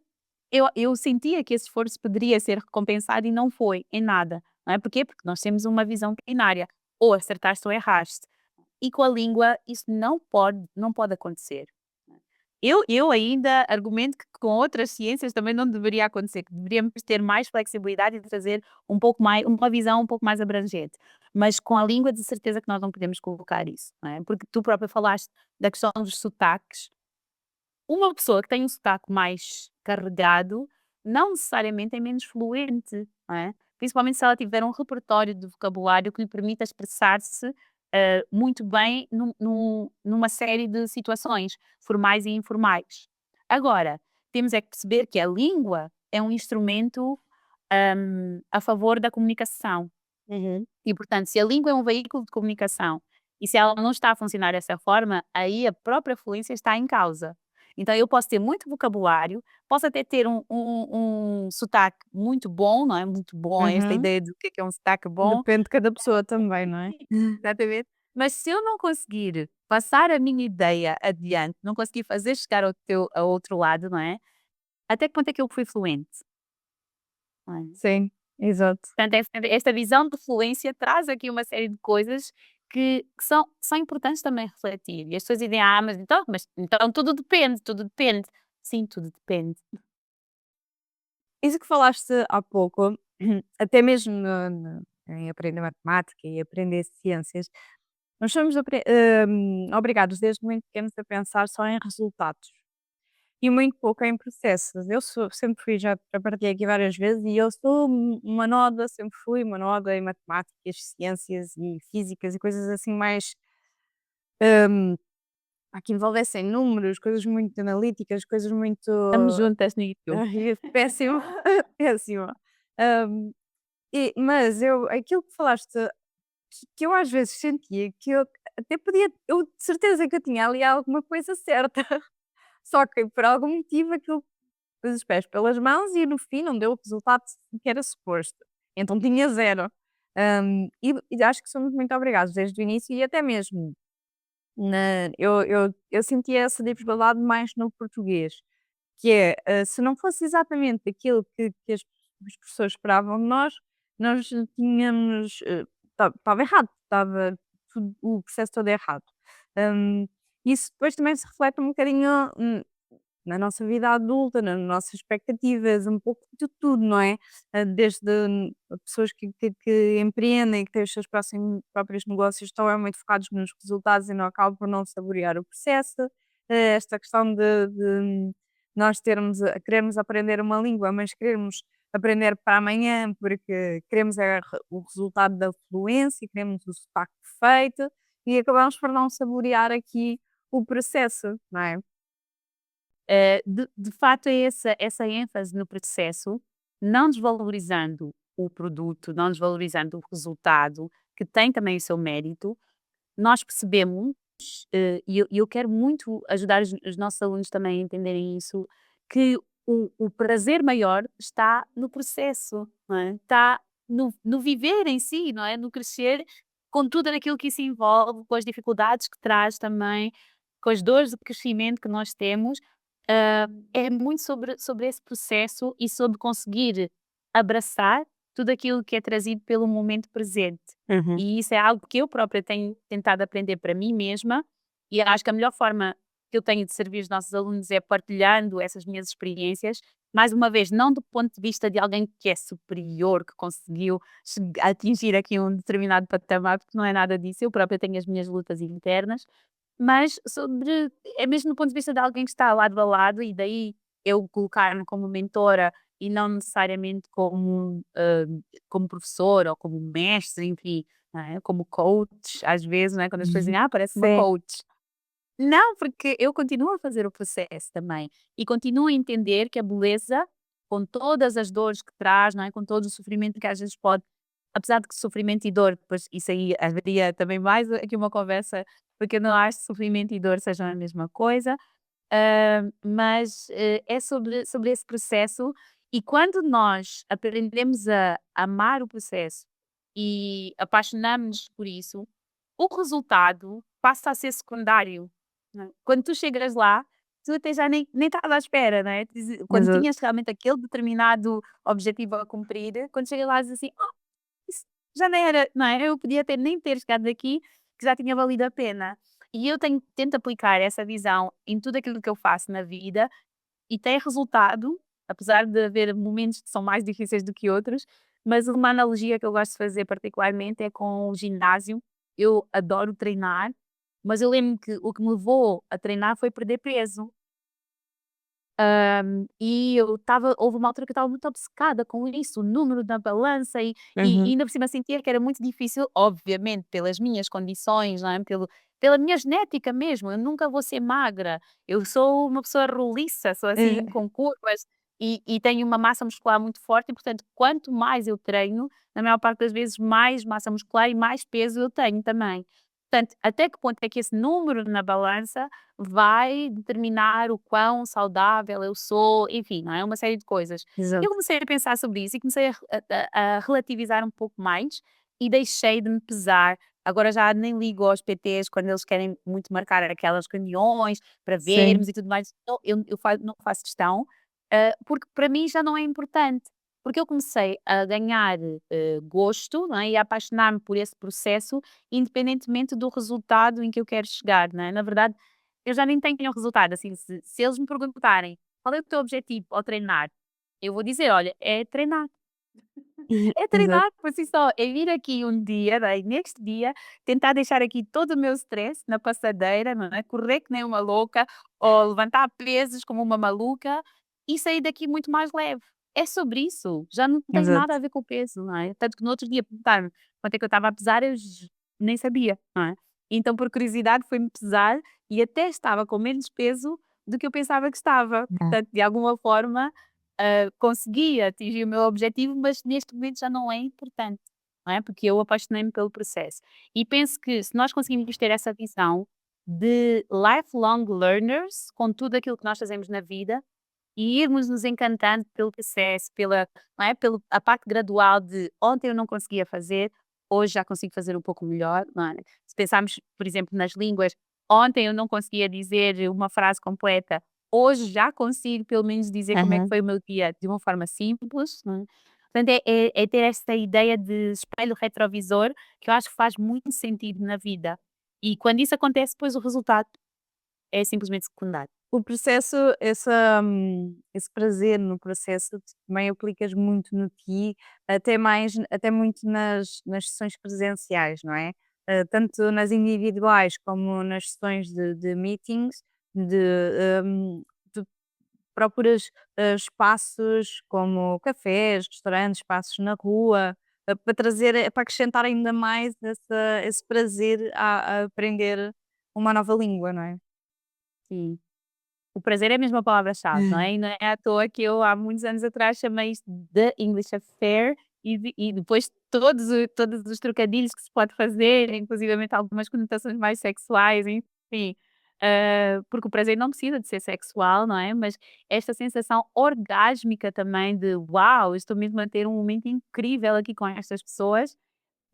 eu sentia que esse esforço poderia ser recompensado e não foi, em nada, não é? Porquê? Porque nós temos uma visão binária, ou acertaste ou erraste. E com a língua isso não pode acontecer. Eu ainda argumento que com outras ciências também não deveria acontecer, que deveríamos ter mais flexibilidade e trazer um pouco mais uma visão um pouco mais abrangente. Mas com a língua de certeza que nós não podemos colocar isso, não é? Porque tu própria falaste da questão dos sotaques. Uma pessoa que tem um sotaque mais carregado, não necessariamente é menos fluente, não é? Principalmente se ela tiver um repertório de vocabulário que lhe permita expressar-se, muito bem numa série de situações, formais e informais. Agora, temos é que perceber que a língua é um instrumento, a favor da comunicação. Uhum. E, portanto, se a língua é um veículo de comunicação e se ela não está a funcionar dessa forma, aí a própria fluência está em causa. Então, eu posso ter muito vocabulário, posso até ter um sotaque muito bom, não é? Muito bom, esta Uhum. ideia do que é um sotaque bom. Depende de cada pessoa também, não é? Exatamente. Mas se eu não conseguir passar a minha ideia adiante, não conseguir fazer chegar ao outro lado, não é? Até que ponto é que eu fui fluente? Não é? Sim, exato. Portanto, esta visão de fluência traz aqui uma série de coisas que são importantes também refletir. E as pessoas dizem: "Ah, mas então tudo depende". Sim, tudo depende. Isso que falaste há pouco, até mesmo em aprender matemática e aprender ciências, nós somos obrigados desde muito pequenos a pensar só em resultados e muito pouco em processos. Sempre fui, já partilhei aqui várias vezes, e eu sou uma nódoa, sempre fui uma nódoa em matemáticas, ciências e físicas e coisas assim mais, hum, que envolvessem números, coisas muito analíticas, coisas muito. Estamos juntas nisso. Ai, péssimo, péssimo. Hum, mas aquilo que falaste que eu às vezes sentia que eu até podia eu de certeza que eu tinha ali alguma coisa certa, só que por algum motivo aquilo pus os pés pelas mãos e no fim não deu o resultado que era suposto. Então tinha zero. E acho que somos muito obrigados desde o início e até mesmo eu sentia essa dificuldade mais no português, que é, se não fosse exatamente aquilo que os professores esperavam de nós, nós tínhamos, estava errado, estava tudo o processo todo errado. Hum, Isso depois também se reflete um bocadinho, na nossa vida adulta, nas nossas expectativas, um pouco de tudo, não é? Desde pessoas que empreendem, que têm os seus próprios negócios, estão muito focados nos resultados e não acabam por não saborear o processo. Esta questão de nós queremos aprender uma língua, mas queremos aprender para amanhã, porque queremos o resultado da fluência, queremos o sotaque perfeito, e acabamos por não saborear aqui o processo, não é? De fato é essa ênfase no processo, não desvalorizando o produto, não desvalorizando o resultado, que tem também o seu mérito, nós percebemos, e eu quero muito ajudar os nossos alunos também a entenderem isso, que o prazer maior está no processo, não é? Está no viver em si, não é? No crescer, com tudo aquilo que isso envolve, com as dificuldades que traz também, com as dores de crescimento que nós temos, é muito sobre esse processo e sobre conseguir abraçar tudo aquilo que é trazido pelo momento presente. Uhum. E isso é algo que eu própria tenho tentado aprender para mim mesma, e acho que a melhor forma que eu tenho de servir os nossos alunos é partilhando essas minhas experiências, mais uma vez, não do ponto de vista de alguém que é superior, que conseguiu atingir aqui um determinado patamar, porque não é nada disso, eu própria tenho as minhas lutas internas, mas é mesmo do ponto de vista de alguém que está lado a lado, e daí eu colocar-me como mentora e não necessariamente como professora ou como mestre, enfim, não é? Como coach, às vezes, não é? Quando as pessoas Uhum. dizem, parece uma Sim, coach. Não, porque eu continuo a fazer o processo também e continuo a entender que a beleza, com todas as dores que traz, não é? Com todo o sofrimento que às vezes pode, apesar de que sofrimento e dor, depois isso aí haveria também mais aqui uma conversa, porque eu não acho que sofrimento e dor sejam a mesma coisa, mas é sobre esse processo, e quando nós aprendemos a amar o processo e apaixonamos-nos por isso, o resultado passa a ser secundário, não é? Quando tu chegas lá, tu até já nem estavas à espera, não é? Quando exato. tinhas realmente aquele determinado objetivo a cumprir, quando chegas lá dizes assim: "Oh, isso já nem era", não é? Eu podia ter nem ter chegado aqui, que já tinha valido a pena. E eu tento aplicar essa visão em tudo aquilo que eu faço na vida, e tem resultado, apesar de haver momentos que são mais difíceis do que outros, mas uma analogia que eu gosto de fazer particularmente é com o ginásio. Eu adoro treinar, mas eu lembro que o que me levou a treinar foi perder peso. E houve uma altura que eu estava muito obcecada com isso, o número da balança, e Uhum. ainda por cima sentia que era muito difícil, obviamente pelas minhas condições, não é, pela minha genética mesmo, eu nunca vou ser magra, eu sou uma pessoa roliça, sou assim Eh, com curvas, e tenho uma massa muscular muito forte, e portanto quanto mais eu treino, na maior parte das vezes mais massa muscular e mais peso eu tenho também. Portanto, até que ponto é que esse número na balança vai determinar o quão saudável eu sou, enfim, não é? Uma série de coisas. Eu Exato. comecei a pensar sobre isso e comecei a relativizar um pouco mais, e deixei de me pesar. Agora já nem ligo aos PTs quando eles querem muito marcar aquelas reuniões para Sim, vermos e tudo mais. Não, não faço questão, porque para mim já não é importante. Porque eu comecei a ganhar gosto, não é? E a apaixonar-me por esse processo, independentemente do resultado em que eu quero chegar, não é? Na verdade, eu já nem tenho resultado, assim, se eles me perguntarem: "Qual é o teu objetivo ao treinar?", eu vou dizer: "Olha, é treinar". É exato. treinar por si só, é vir aqui um dia, daí neste dia, tentar deixar aqui todo o meu stress na passadeira, não é, correr que nem uma louca, ou levantar pesos como uma maluca, e sair daqui muito mais leve. É sobre isso, já não tem nada Exato. a ver com o peso, não é? Tanto que no outro dia perguntaram-me quanto é que eu estava a pesar, eu nem sabia, não é? Então por curiosidade fui-me pesar, e até estava com menos peso do que eu pensava que estava. É. Portanto, de alguma forma consegui atingir o meu objetivo, mas neste momento já não é importante. não é? Porque eu apaixonei-me pelo processo. E penso que se nós conseguimos ter essa visão de lifelong learners com tudo aquilo que nós fazemos na vida e irmos nos encantando pelo processo, não é? Pela a parte gradual de ontem eu não conseguia fazer, hoje já consigo fazer um pouco melhor, não é? Se pensarmos, por exemplo, nas línguas, ontem eu não conseguia dizer uma frase completa, hoje já consigo pelo menos dizer como é que Aham. foi o meu dia de uma forma simples, não é? Portanto, é ter esta ideia de espelho retrovisor que eu acho que faz muito sentido na vida. E quando isso acontece, depois o resultado é simplesmente secundário. O processo, esse prazer no processo, tu também aplicas muito no ti, até muito nas sessões presenciais, não é? Tanto nas individuais como nas sessões de meetings, tu procuras, espaços como cafés, restaurantes, espaços na rua, para trazer para acrescentar ainda mais esse prazer a aprender uma nova língua, não é? Sim. O prazer é mesmo a palavra-chave, não é? E não é à toa que eu há muitos anos atrás chamei isto de English Affair e depois todos os trocadilhos que se pode fazer, inclusivamente algumas conotações mais sexuais, enfim. Porque o prazer não precisa de ser sexual, não é? Mas esta sensação orgásmica também de uau, estou mesmo a ter um momento incrível aqui com estas pessoas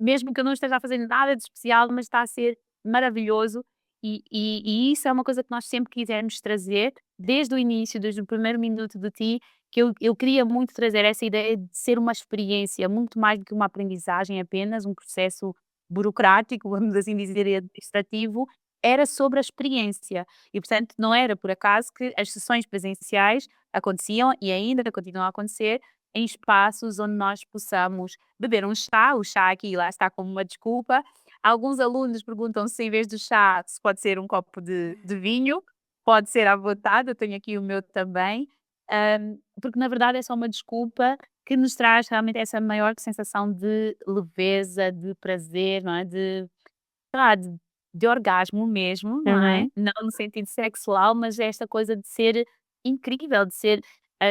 mesmo que eu não esteja a fazer nada de especial, mas está a ser maravilhoso e isso é uma coisa que nós sempre quisermos trazer desde o início, desde o primeiro minuto de ti, que eu queria muito trazer essa ideia de ser uma experiência, muito mais do que uma aprendizagem apenas, um processo burocrático, vamos assim dizer, e administrativo, era sobre a experiência. E, portanto, não era por acaso que as sessões presenciais aconteciam e ainda continuam a acontecer em espaços onde nós possamos beber um chá, o chá aqui lá está como uma desculpa. Alguns alunos perguntam se em vez do chá, se pode ser um copo de vinho, pode ser à vontade, eu tenho aqui o meu também, porque na verdade é só uma desculpa que nos traz realmente essa maior sensação de leveza, de prazer, não é? De orgasmo mesmo, não é? Uhum. Não no sentido sexual, mas é esta coisa de ser incrível, de ser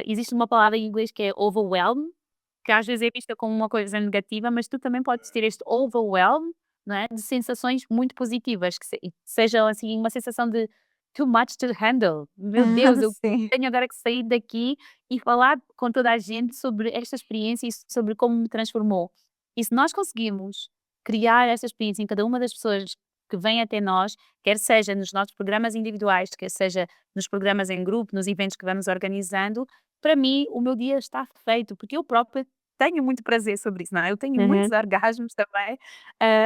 existe uma palavra em inglês que é overwhelm, que às vezes é vista como uma coisa negativa, mas tu também podes ter este overwhelm, não é? De sensações muito positivas, que sejam assim uma sensação de too much to handle. Meu Deus, eu Sim. tenho agora que sair daqui e falar com toda a gente sobre esta experiência e sobre como me transformou. E se nós conseguimos criar essa experiência em cada uma das pessoas que vêm até nós, quer seja nos nossos programas individuais, quer seja nos programas em grupo, nos eventos que vamos organizando, para mim o meu dia está feito, porque eu própria tenho muito prazer sobre isso, não é? Eu tenho muitos Uhum. orgasmos também,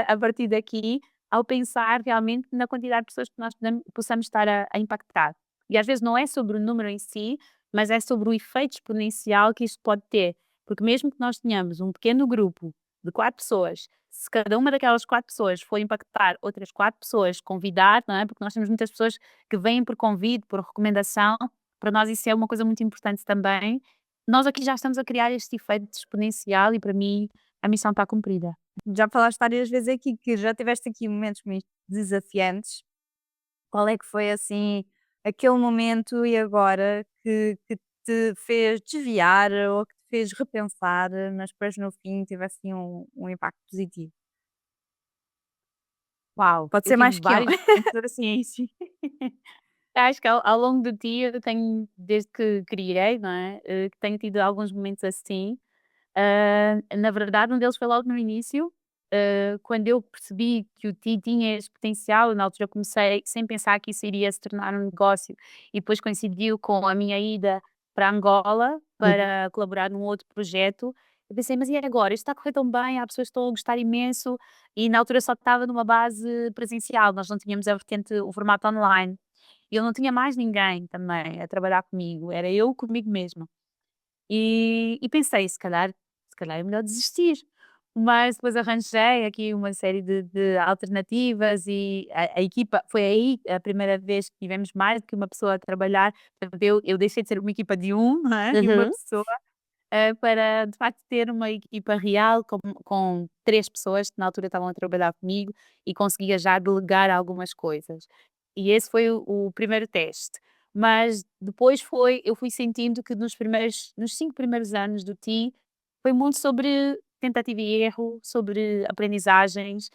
a partir daqui, ao pensar realmente na quantidade de pessoas que nós possamos estar a impactar. E às vezes não é sobre o número em si, mas é sobre o efeito exponencial que isto pode ter. Porque mesmo que nós tenhamos um pequeno grupo de 4 pessoas, se cada uma daquelas 4 pessoas for impactar outras 4 pessoas, convidar, não é? Porque nós temos muitas pessoas que vêm por convite, por recomendação, para nós isso é uma coisa muito importante também. Nós aqui já estamos a criar este efeito exponencial e para mim a missão está cumprida. Já falaste várias vezes aqui que já tiveste aqui momentos muito desafiantes. Qual é que foi assim aquele momento e agora que te fez desviar ou que te fez repensar, mas depois no fim teve assim um impacto positivo? Uau, Pode eu ser tive mais que um. vários momentos assim, sim. Acho que ao longo do dia eu tenho, desde que criei, não é, que tenho tido alguns momentos assim. Na verdade, um deles foi logo no início, quando eu percebi que o TI tinha esse potencial, na altura comecei sem pensar que isso iria se tornar um negócio e depois coincidiu com a minha ida para Angola para colaborar num outro projeto. Eu pensei, mas e agora? Isto está a correr tão bem, há pessoas que estão a gostar imenso e na altura só estava numa base presencial, nós não tínhamos a vertente, o formato online. E eu não tinha mais ninguém também a trabalhar comigo, era eu comigo mesma. E pensei, se calhar é melhor desistir. Mas depois arranjei aqui uma série de alternativas e a equipa foi aí a primeira vez que tivemos mais do que uma pessoa a trabalhar, portanto eu deixei de ser uma equipa de um, não é, e uma Uhum. pessoa, para de facto ter uma equipa real com 3 pessoas que na altura estavam a trabalhar comigo e conseguia já delegar algumas coisas. E esse foi o primeiro teste. Mas depois eu fui sentindo que nos 5 primeiros anos do TI, foi muito sobre tentativa e erro, sobre aprendizagens.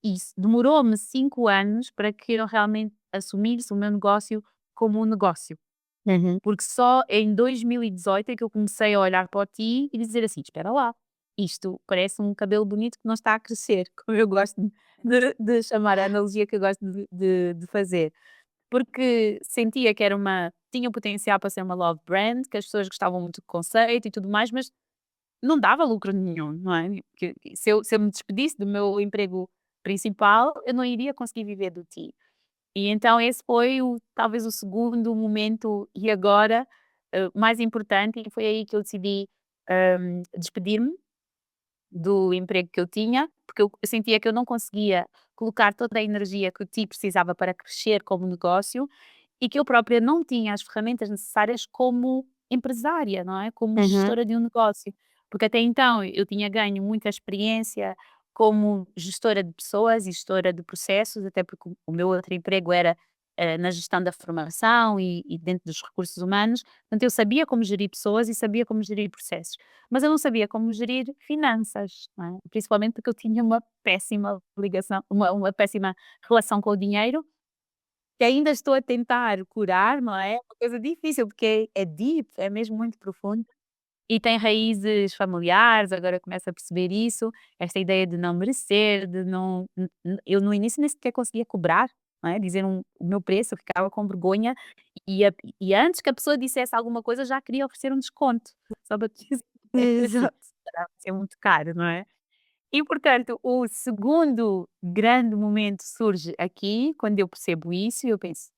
Isso demorou-me 5 anos para que eu realmente assumisse o meu negócio como um negócio. Uhum. Porque só em 2018 é que eu comecei a olhar para ti e dizer assim: "Espera lá, isto parece um cabelo bonito que não está a crescer", como eu gosto de chamar, a analogia que eu gosto de fazer. Porque sentia que tinha potencial para ser uma love brand, que as pessoas gostavam muito do conceito e tudo mais, mas não dava lucro nenhum, não é? Que se eu me despedisse do meu emprego principal, eu não iria conseguir viver do ti. E então esse foi talvez o segundo momento e agora, mais importante, e foi aí que eu decidi, despedir-me do emprego que eu tinha, porque eu sentia que eu não conseguia colocar toda a energia que o TI precisava para crescer como negócio e que eu própria não tinha as ferramentas necessárias como empresária, não é? Como Uhum. gestora de um negócio. Porque até então eu tinha ganho muita experiência como gestora de pessoas e gestora de processos, até porque o meu outro emprego era na gestão da formação e dentro dos recursos humanos. Portanto, eu sabia como gerir pessoas e sabia como gerir processos, mas eu não sabia como gerir finanças, não é? Principalmente porque eu tinha uma péssima ligação, uma péssima relação com o dinheiro, que ainda estou a tentar curar, não é? É uma coisa difícil, porque é deep, é mesmo muito profundo e tem raízes familiares, agora eu começo a perceber isso, esta ideia de não merecer, de não eu no início nem sequer conseguia cobrar, não é? Dizer o meu preço, eu ficava com vergonha e a e antes que a pessoa dissesse alguma coisa, já queria oferecer um desconto, só para te dizer assim, Exato. vai ser muito caro, não é? E portanto, o segundo grande momento surge aqui, quando eu percebo isso e eu penso: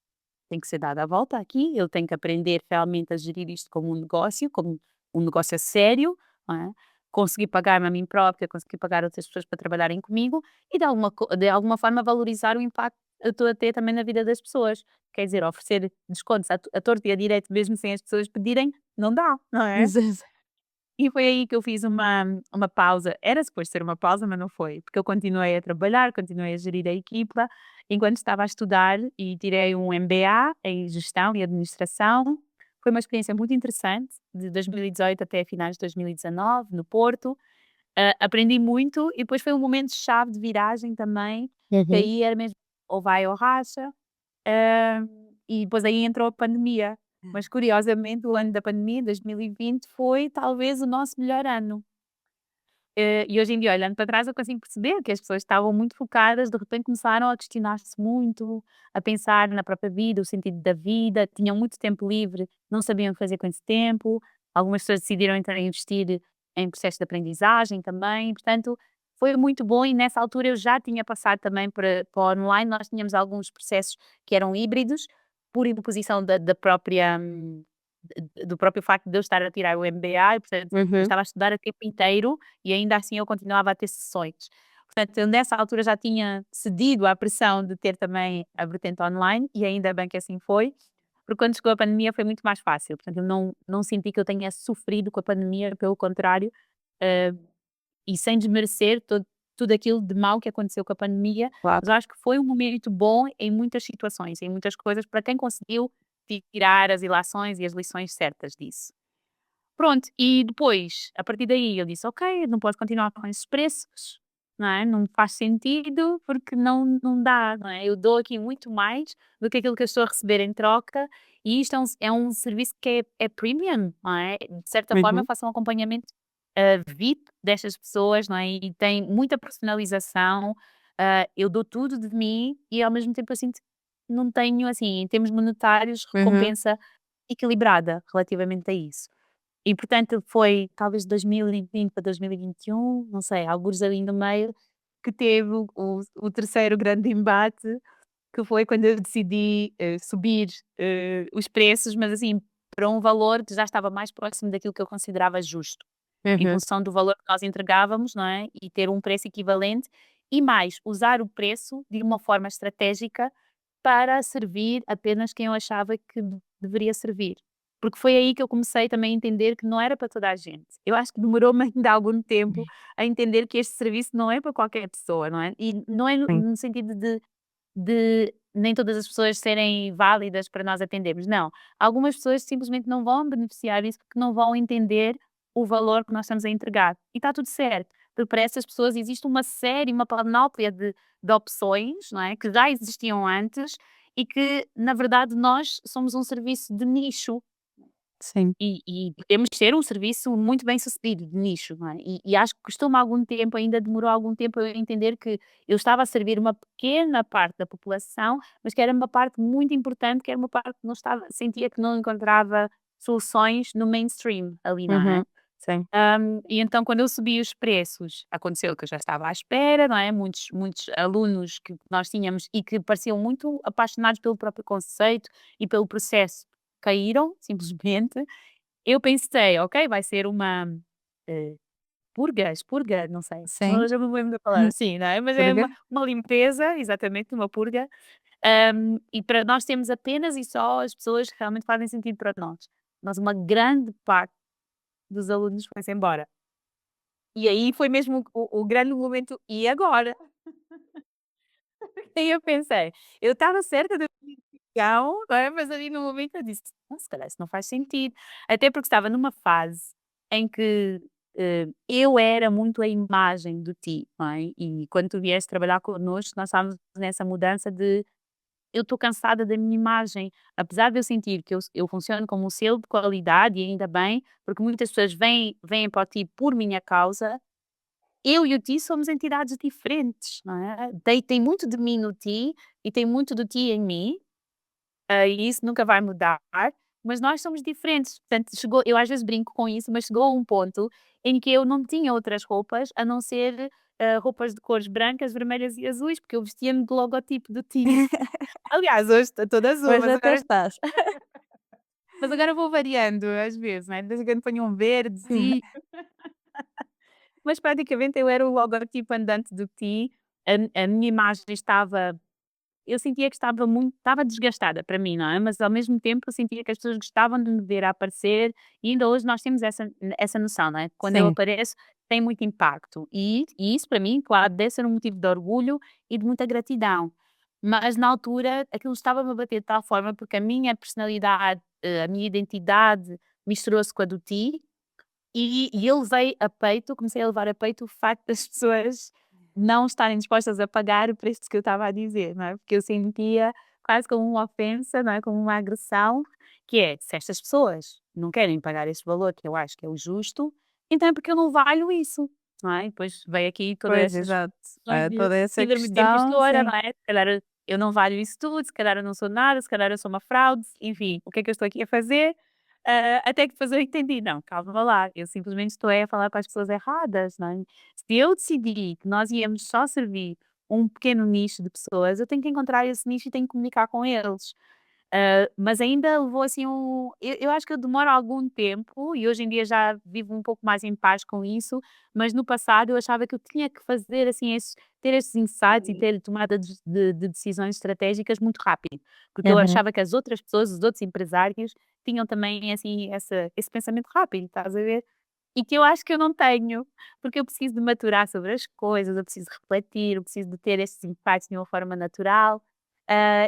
"Tem que ser dada a volta aqui, eu tenho que aprender realmente a gerir isto como um negócio, como um negócio a sério, não é? Conseguir pagar-me a mim própria, conseguir pagar outras pessoas para trabalharem comigo e de alguma forma valorizar o impacto que eu estou a ter também na vida das pessoas. Quer dizer, oferecer descontos a torto e a direito, mesmo sem as pessoas pedirem, não dá, não é?" Exato. E foi aí que eu fiz uma pausa. Era suposto ser uma pausa, mas não foi, porque eu continuei a trabalhar, continuei a gerir a equipa, enquanto estava a estudar e tirei um MBA em Gestão e Administração. Foi uma experiência muito interessante, de 2018 até finais de 2019, no Porto. Aprendi muito e depois foi um momento chave de viragem também, que Uhum. aí era mesmo ou vai ou racha. Hã, e depois aí entrou a pandemia, mas curiosamente o ano da pandemia, 2020, foi talvez o nosso melhor ano. E hoje em dia, olhando para trás, eu consigo perceber que as pessoas estavam muito focadas, de repente começaram a questionar-se muito, a pensar na própria vida, o sentido da vida, tinham muito tempo livre, não sabiam o que fazer com esse tempo. Algumas pessoas decidiram então investir em processos de aprendizagem também, portanto, foi muito bom e nessa altura eu já tinha passado também para o online, nós tínhamos alguns processos que eram híbridos, por imposição da própria do próprio facto de eu estar a tirar o MBA e portanto, eu Uhum. estava a estudar a tempo inteiro e ainda assim eu continuava a ter sessões. Portanto, eu nessa altura já tinha cedido à pressão de ter também a vertente online e ainda bem que assim foi, porque quando chegou a pandemia foi muito mais fácil. Portanto, eu não senti que eu tenha sofrido com a pandemia, pelo contrário, eh, e sem desmerecer tudo aquilo de mal que aconteceu com a pandemia, Claro. mas eu acho que foi um momento bom em muitas situações, em muitas coisas, para quem conseguiu tirar as ilações e as lições certas disso. Pronto, e depois, a partir daí eu disse: "Ok, não posso continuar com esses preços, não é, não faz sentido, porque não dá, não é, eu dou aqui muito mais do que aquilo que eu estou a receber em troca, e isto é um serviço que é premium, não é, de certa forma eu Uhum. faço um acompanhamento, VIP destas pessoas, não é, e tem muita personalização, eu dou tudo de mim e ao mesmo tempo eu sinto que não tenho, assim, em termos monetários, Uhum. recompensa equilibrada relativamente a isso. E portanto foi talvez de 2020 para 2021, não sei, algures ali no meio, que teve o terceiro grande embate, que foi quando eu decidi, subir, os preços, mas assim, para um valor que já estava mais próximo daquilo que eu considerava justo, em Uhum. função do valor que nós entregávamos, não é, e ter um preço equivalente, e mais, usar o preço de uma forma estratégica para servir apenas quem eu achava que deveria servir. Porque foi aí que eu comecei também a entender que não era para toda a gente. Eu acho que demorou-me ainda algum tempo a entender que este serviço não é para qualquer pessoa, não é? E não é Sim. no sentido de nem todas as pessoas serem válidas para nós atendermos, não. Algumas pessoas simplesmente não vão beneficiar disso porque não vão entender o valor que nós estamos a entregar. E está tudo certo, porque para essas pessoas existe uma série, uma panóplia de opções, não é, que já existiam antes e que, na verdade, nós somos um serviço de nicho. Sim. E podemos ser um serviço muito bem-sucedido de nicho, não é? E acho que custou-me algum tempo, ainda demorou algum tempo a eu entender que eu estava a servir uma pequena parte da população, mas que era uma parte muito importante, que era uma parte que não estava sentia que não encontrava soluções no mainstream ali, não é? Uhum. Sim. E então quando eu subi os preços, aconteceu que eu já estava à espera, não é? Muitos alunos que nós tínhamos e que pareciam muito apaixonados pelo próprio conceito e pelo processo, caíram simplesmente. Eu pensei: "Ok, vai ser uma, eh, expurga, não sei, Sim. já não me lembro da palavra, sim, não é, mas é Burger. uma limpeza, exatamente, uma purga, e para nós temos apenas e só as pessoas que realmente fazem sentido para nós. Mas uma grande parte dos alunos foi-se embora. E aí foi mesmo o grande momento: "E agora?" Aí eu pensei, eu estava certa da minha decisão, não é, mas ali no momento eu disse: "Não, se calhar isso não faz sentido". Até porque estava numa fase em que, eu era muito a imagem do ti, não é, e quando tu vieste trabalhar connosco, nós estávamos nessa mudança de eu estou cansada da minha imagem, apesar de eu sentir que eu funciono como um selo de qualidade e ainda bem, porque muitas pessoas vêm para o ti por minha causa, eu e o ti somos entidades diferentes, não é? Tem muito de mim no ti e tem muito do ti em mim, e isso nunca vai mudar, mas nós somos diferentes. Portanto, eu às vezes brinco com isso, mas chegou a um ponto em que eu não tinha outras roupas a não ser roupas de cores brancas, vermelhas e azuis, porque eu vestia-me do logotipo do ti. Aliás, hoje estou toda azul, Hoje até estás. mas agora vou variando às vezes, né? De vez em quando ponho um verde, sim, mas praticamente eu era o logotipo andante do ti. A minha imagem estava eu sentia que estava desgastada para mim, não é, mas ao mesmo tempo eu sentia que as pessoas gostavam de me ver a aparecer e ainda hoje nós temos essa noção, não é, quando eu Sim. apareço tem muito impacto e isso para mim, claro, deve ser um motivo de orgulho e de muita gratidão. Mas na altura aquilo estava-me a bater de tal forma, porque a minha personalidade, a minha identidade misturou-se com a do Ti, e eu levei a peito, comecei a levar a peito o facto das pessoas não estarem dispostas a pagar o preço que eu estava a dizer, não é, porque eu sentia quase como uma ofensa, não é, como uma agressão, que é, se estas pessoas não querem pagar este valor, que eu acho que é o justo, então é porque eu não valho isso, não é, e depois veio aqui todas Pois, essas exato. questões de Toda essa síndrome de questão, impostora, sim. não é, se calhar eu não valho isso tudo, se calhar eu não sou nada, se calhar eu sou uma fraude, enfim, o que é que eu estou aqui a fazer? Até que depois eu entendi, não, calma lá, eu simplesmente estou a falar para as pessoas erradas, não é? Se eu decidi que nós íamos só servir um pequeno nicho de pessoas, eu tenho que encontrar esse nicho e tenho que comunicar com eles. Mas ainda levou assim eu acho que eu demoro algum tempo e hoje em dia já vivo um pouco mais em paz com isso, mas no passado eu achava que eu tinha que fazer assim ter esses insights e ter tomada de decisões estratégicas muito rápido, porque eu Uhum. achava que as outras pessoas, os outros empresários, tinham também assim esse pensamento rápido, estás a ver? E que eu acho que eu não tenho, porque eu preciso de maturar sobre as coisas, eu preciso refletir, eu preciso de ter esses impactos de uma forma natural,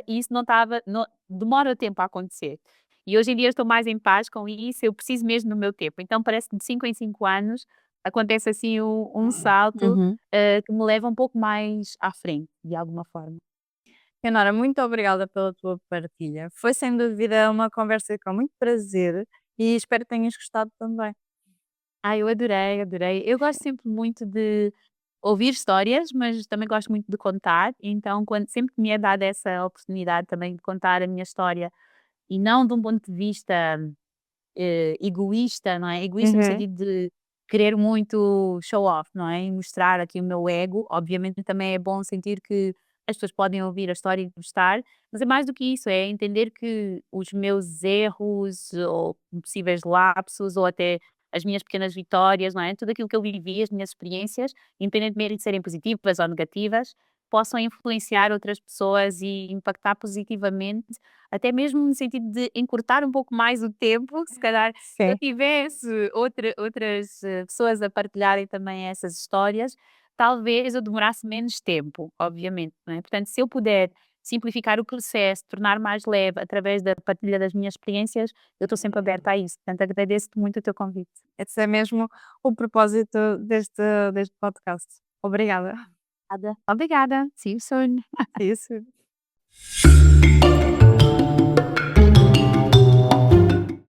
e isso não estava demora tempo a acontecer. E hoje em dia eu estou mais em paz com isso, eu preciso mesmo do meu tempo. Então parece que de 5 em 5 anos acontece assim um salto, Uhum. que me leva um pouco mais à frente, de alguma forma. Leonora, muito obrigada pela tua partilha. Foi sem dúvida uma conversa com muito prazer e espero que tenhas gostado também. Eu adorei, adorei. Eu gosto sempre muito de ouvir histórias, mas também gosto muito de contar, então quando sempre que me é dada essa oportunidade também de contar a minha história, e não de um ponto de vista egoísta, não é? Egoísta no Uhum. sentido de querer muito show off, não é? E mostrar aqui o meu ego. Obviamente também é bom sentir que as pessoas podem ouvir a história e gostar, mas é mais do que isso, é entender que os meus erros ou possíveis lapsos ou até as minhas pequenas vitórias, não é? Tudo aquilo que eu vivi, as minhas experiências, independentemente de serem positivas ou negativas, possam influenciar outras pessoas e impactar positivamente até mesmo no sentido de encurtar um pouco mais o tempo, que se calhar se eu Sim. tivesse outras pessoas a partilharem também essas histórias, talvez eu demorasse menos tempo, obviamente, não é? Portanto, se eu puder simplificar o processo, tornar mais leve através da partilha das minhas experiências, eu estou sempre aberta a isso. Portanto, agradeço-te muito o teu convite. Esse é mesmo o propósito deste podcast. Obrigada. Obrigada. See you soon. É isso.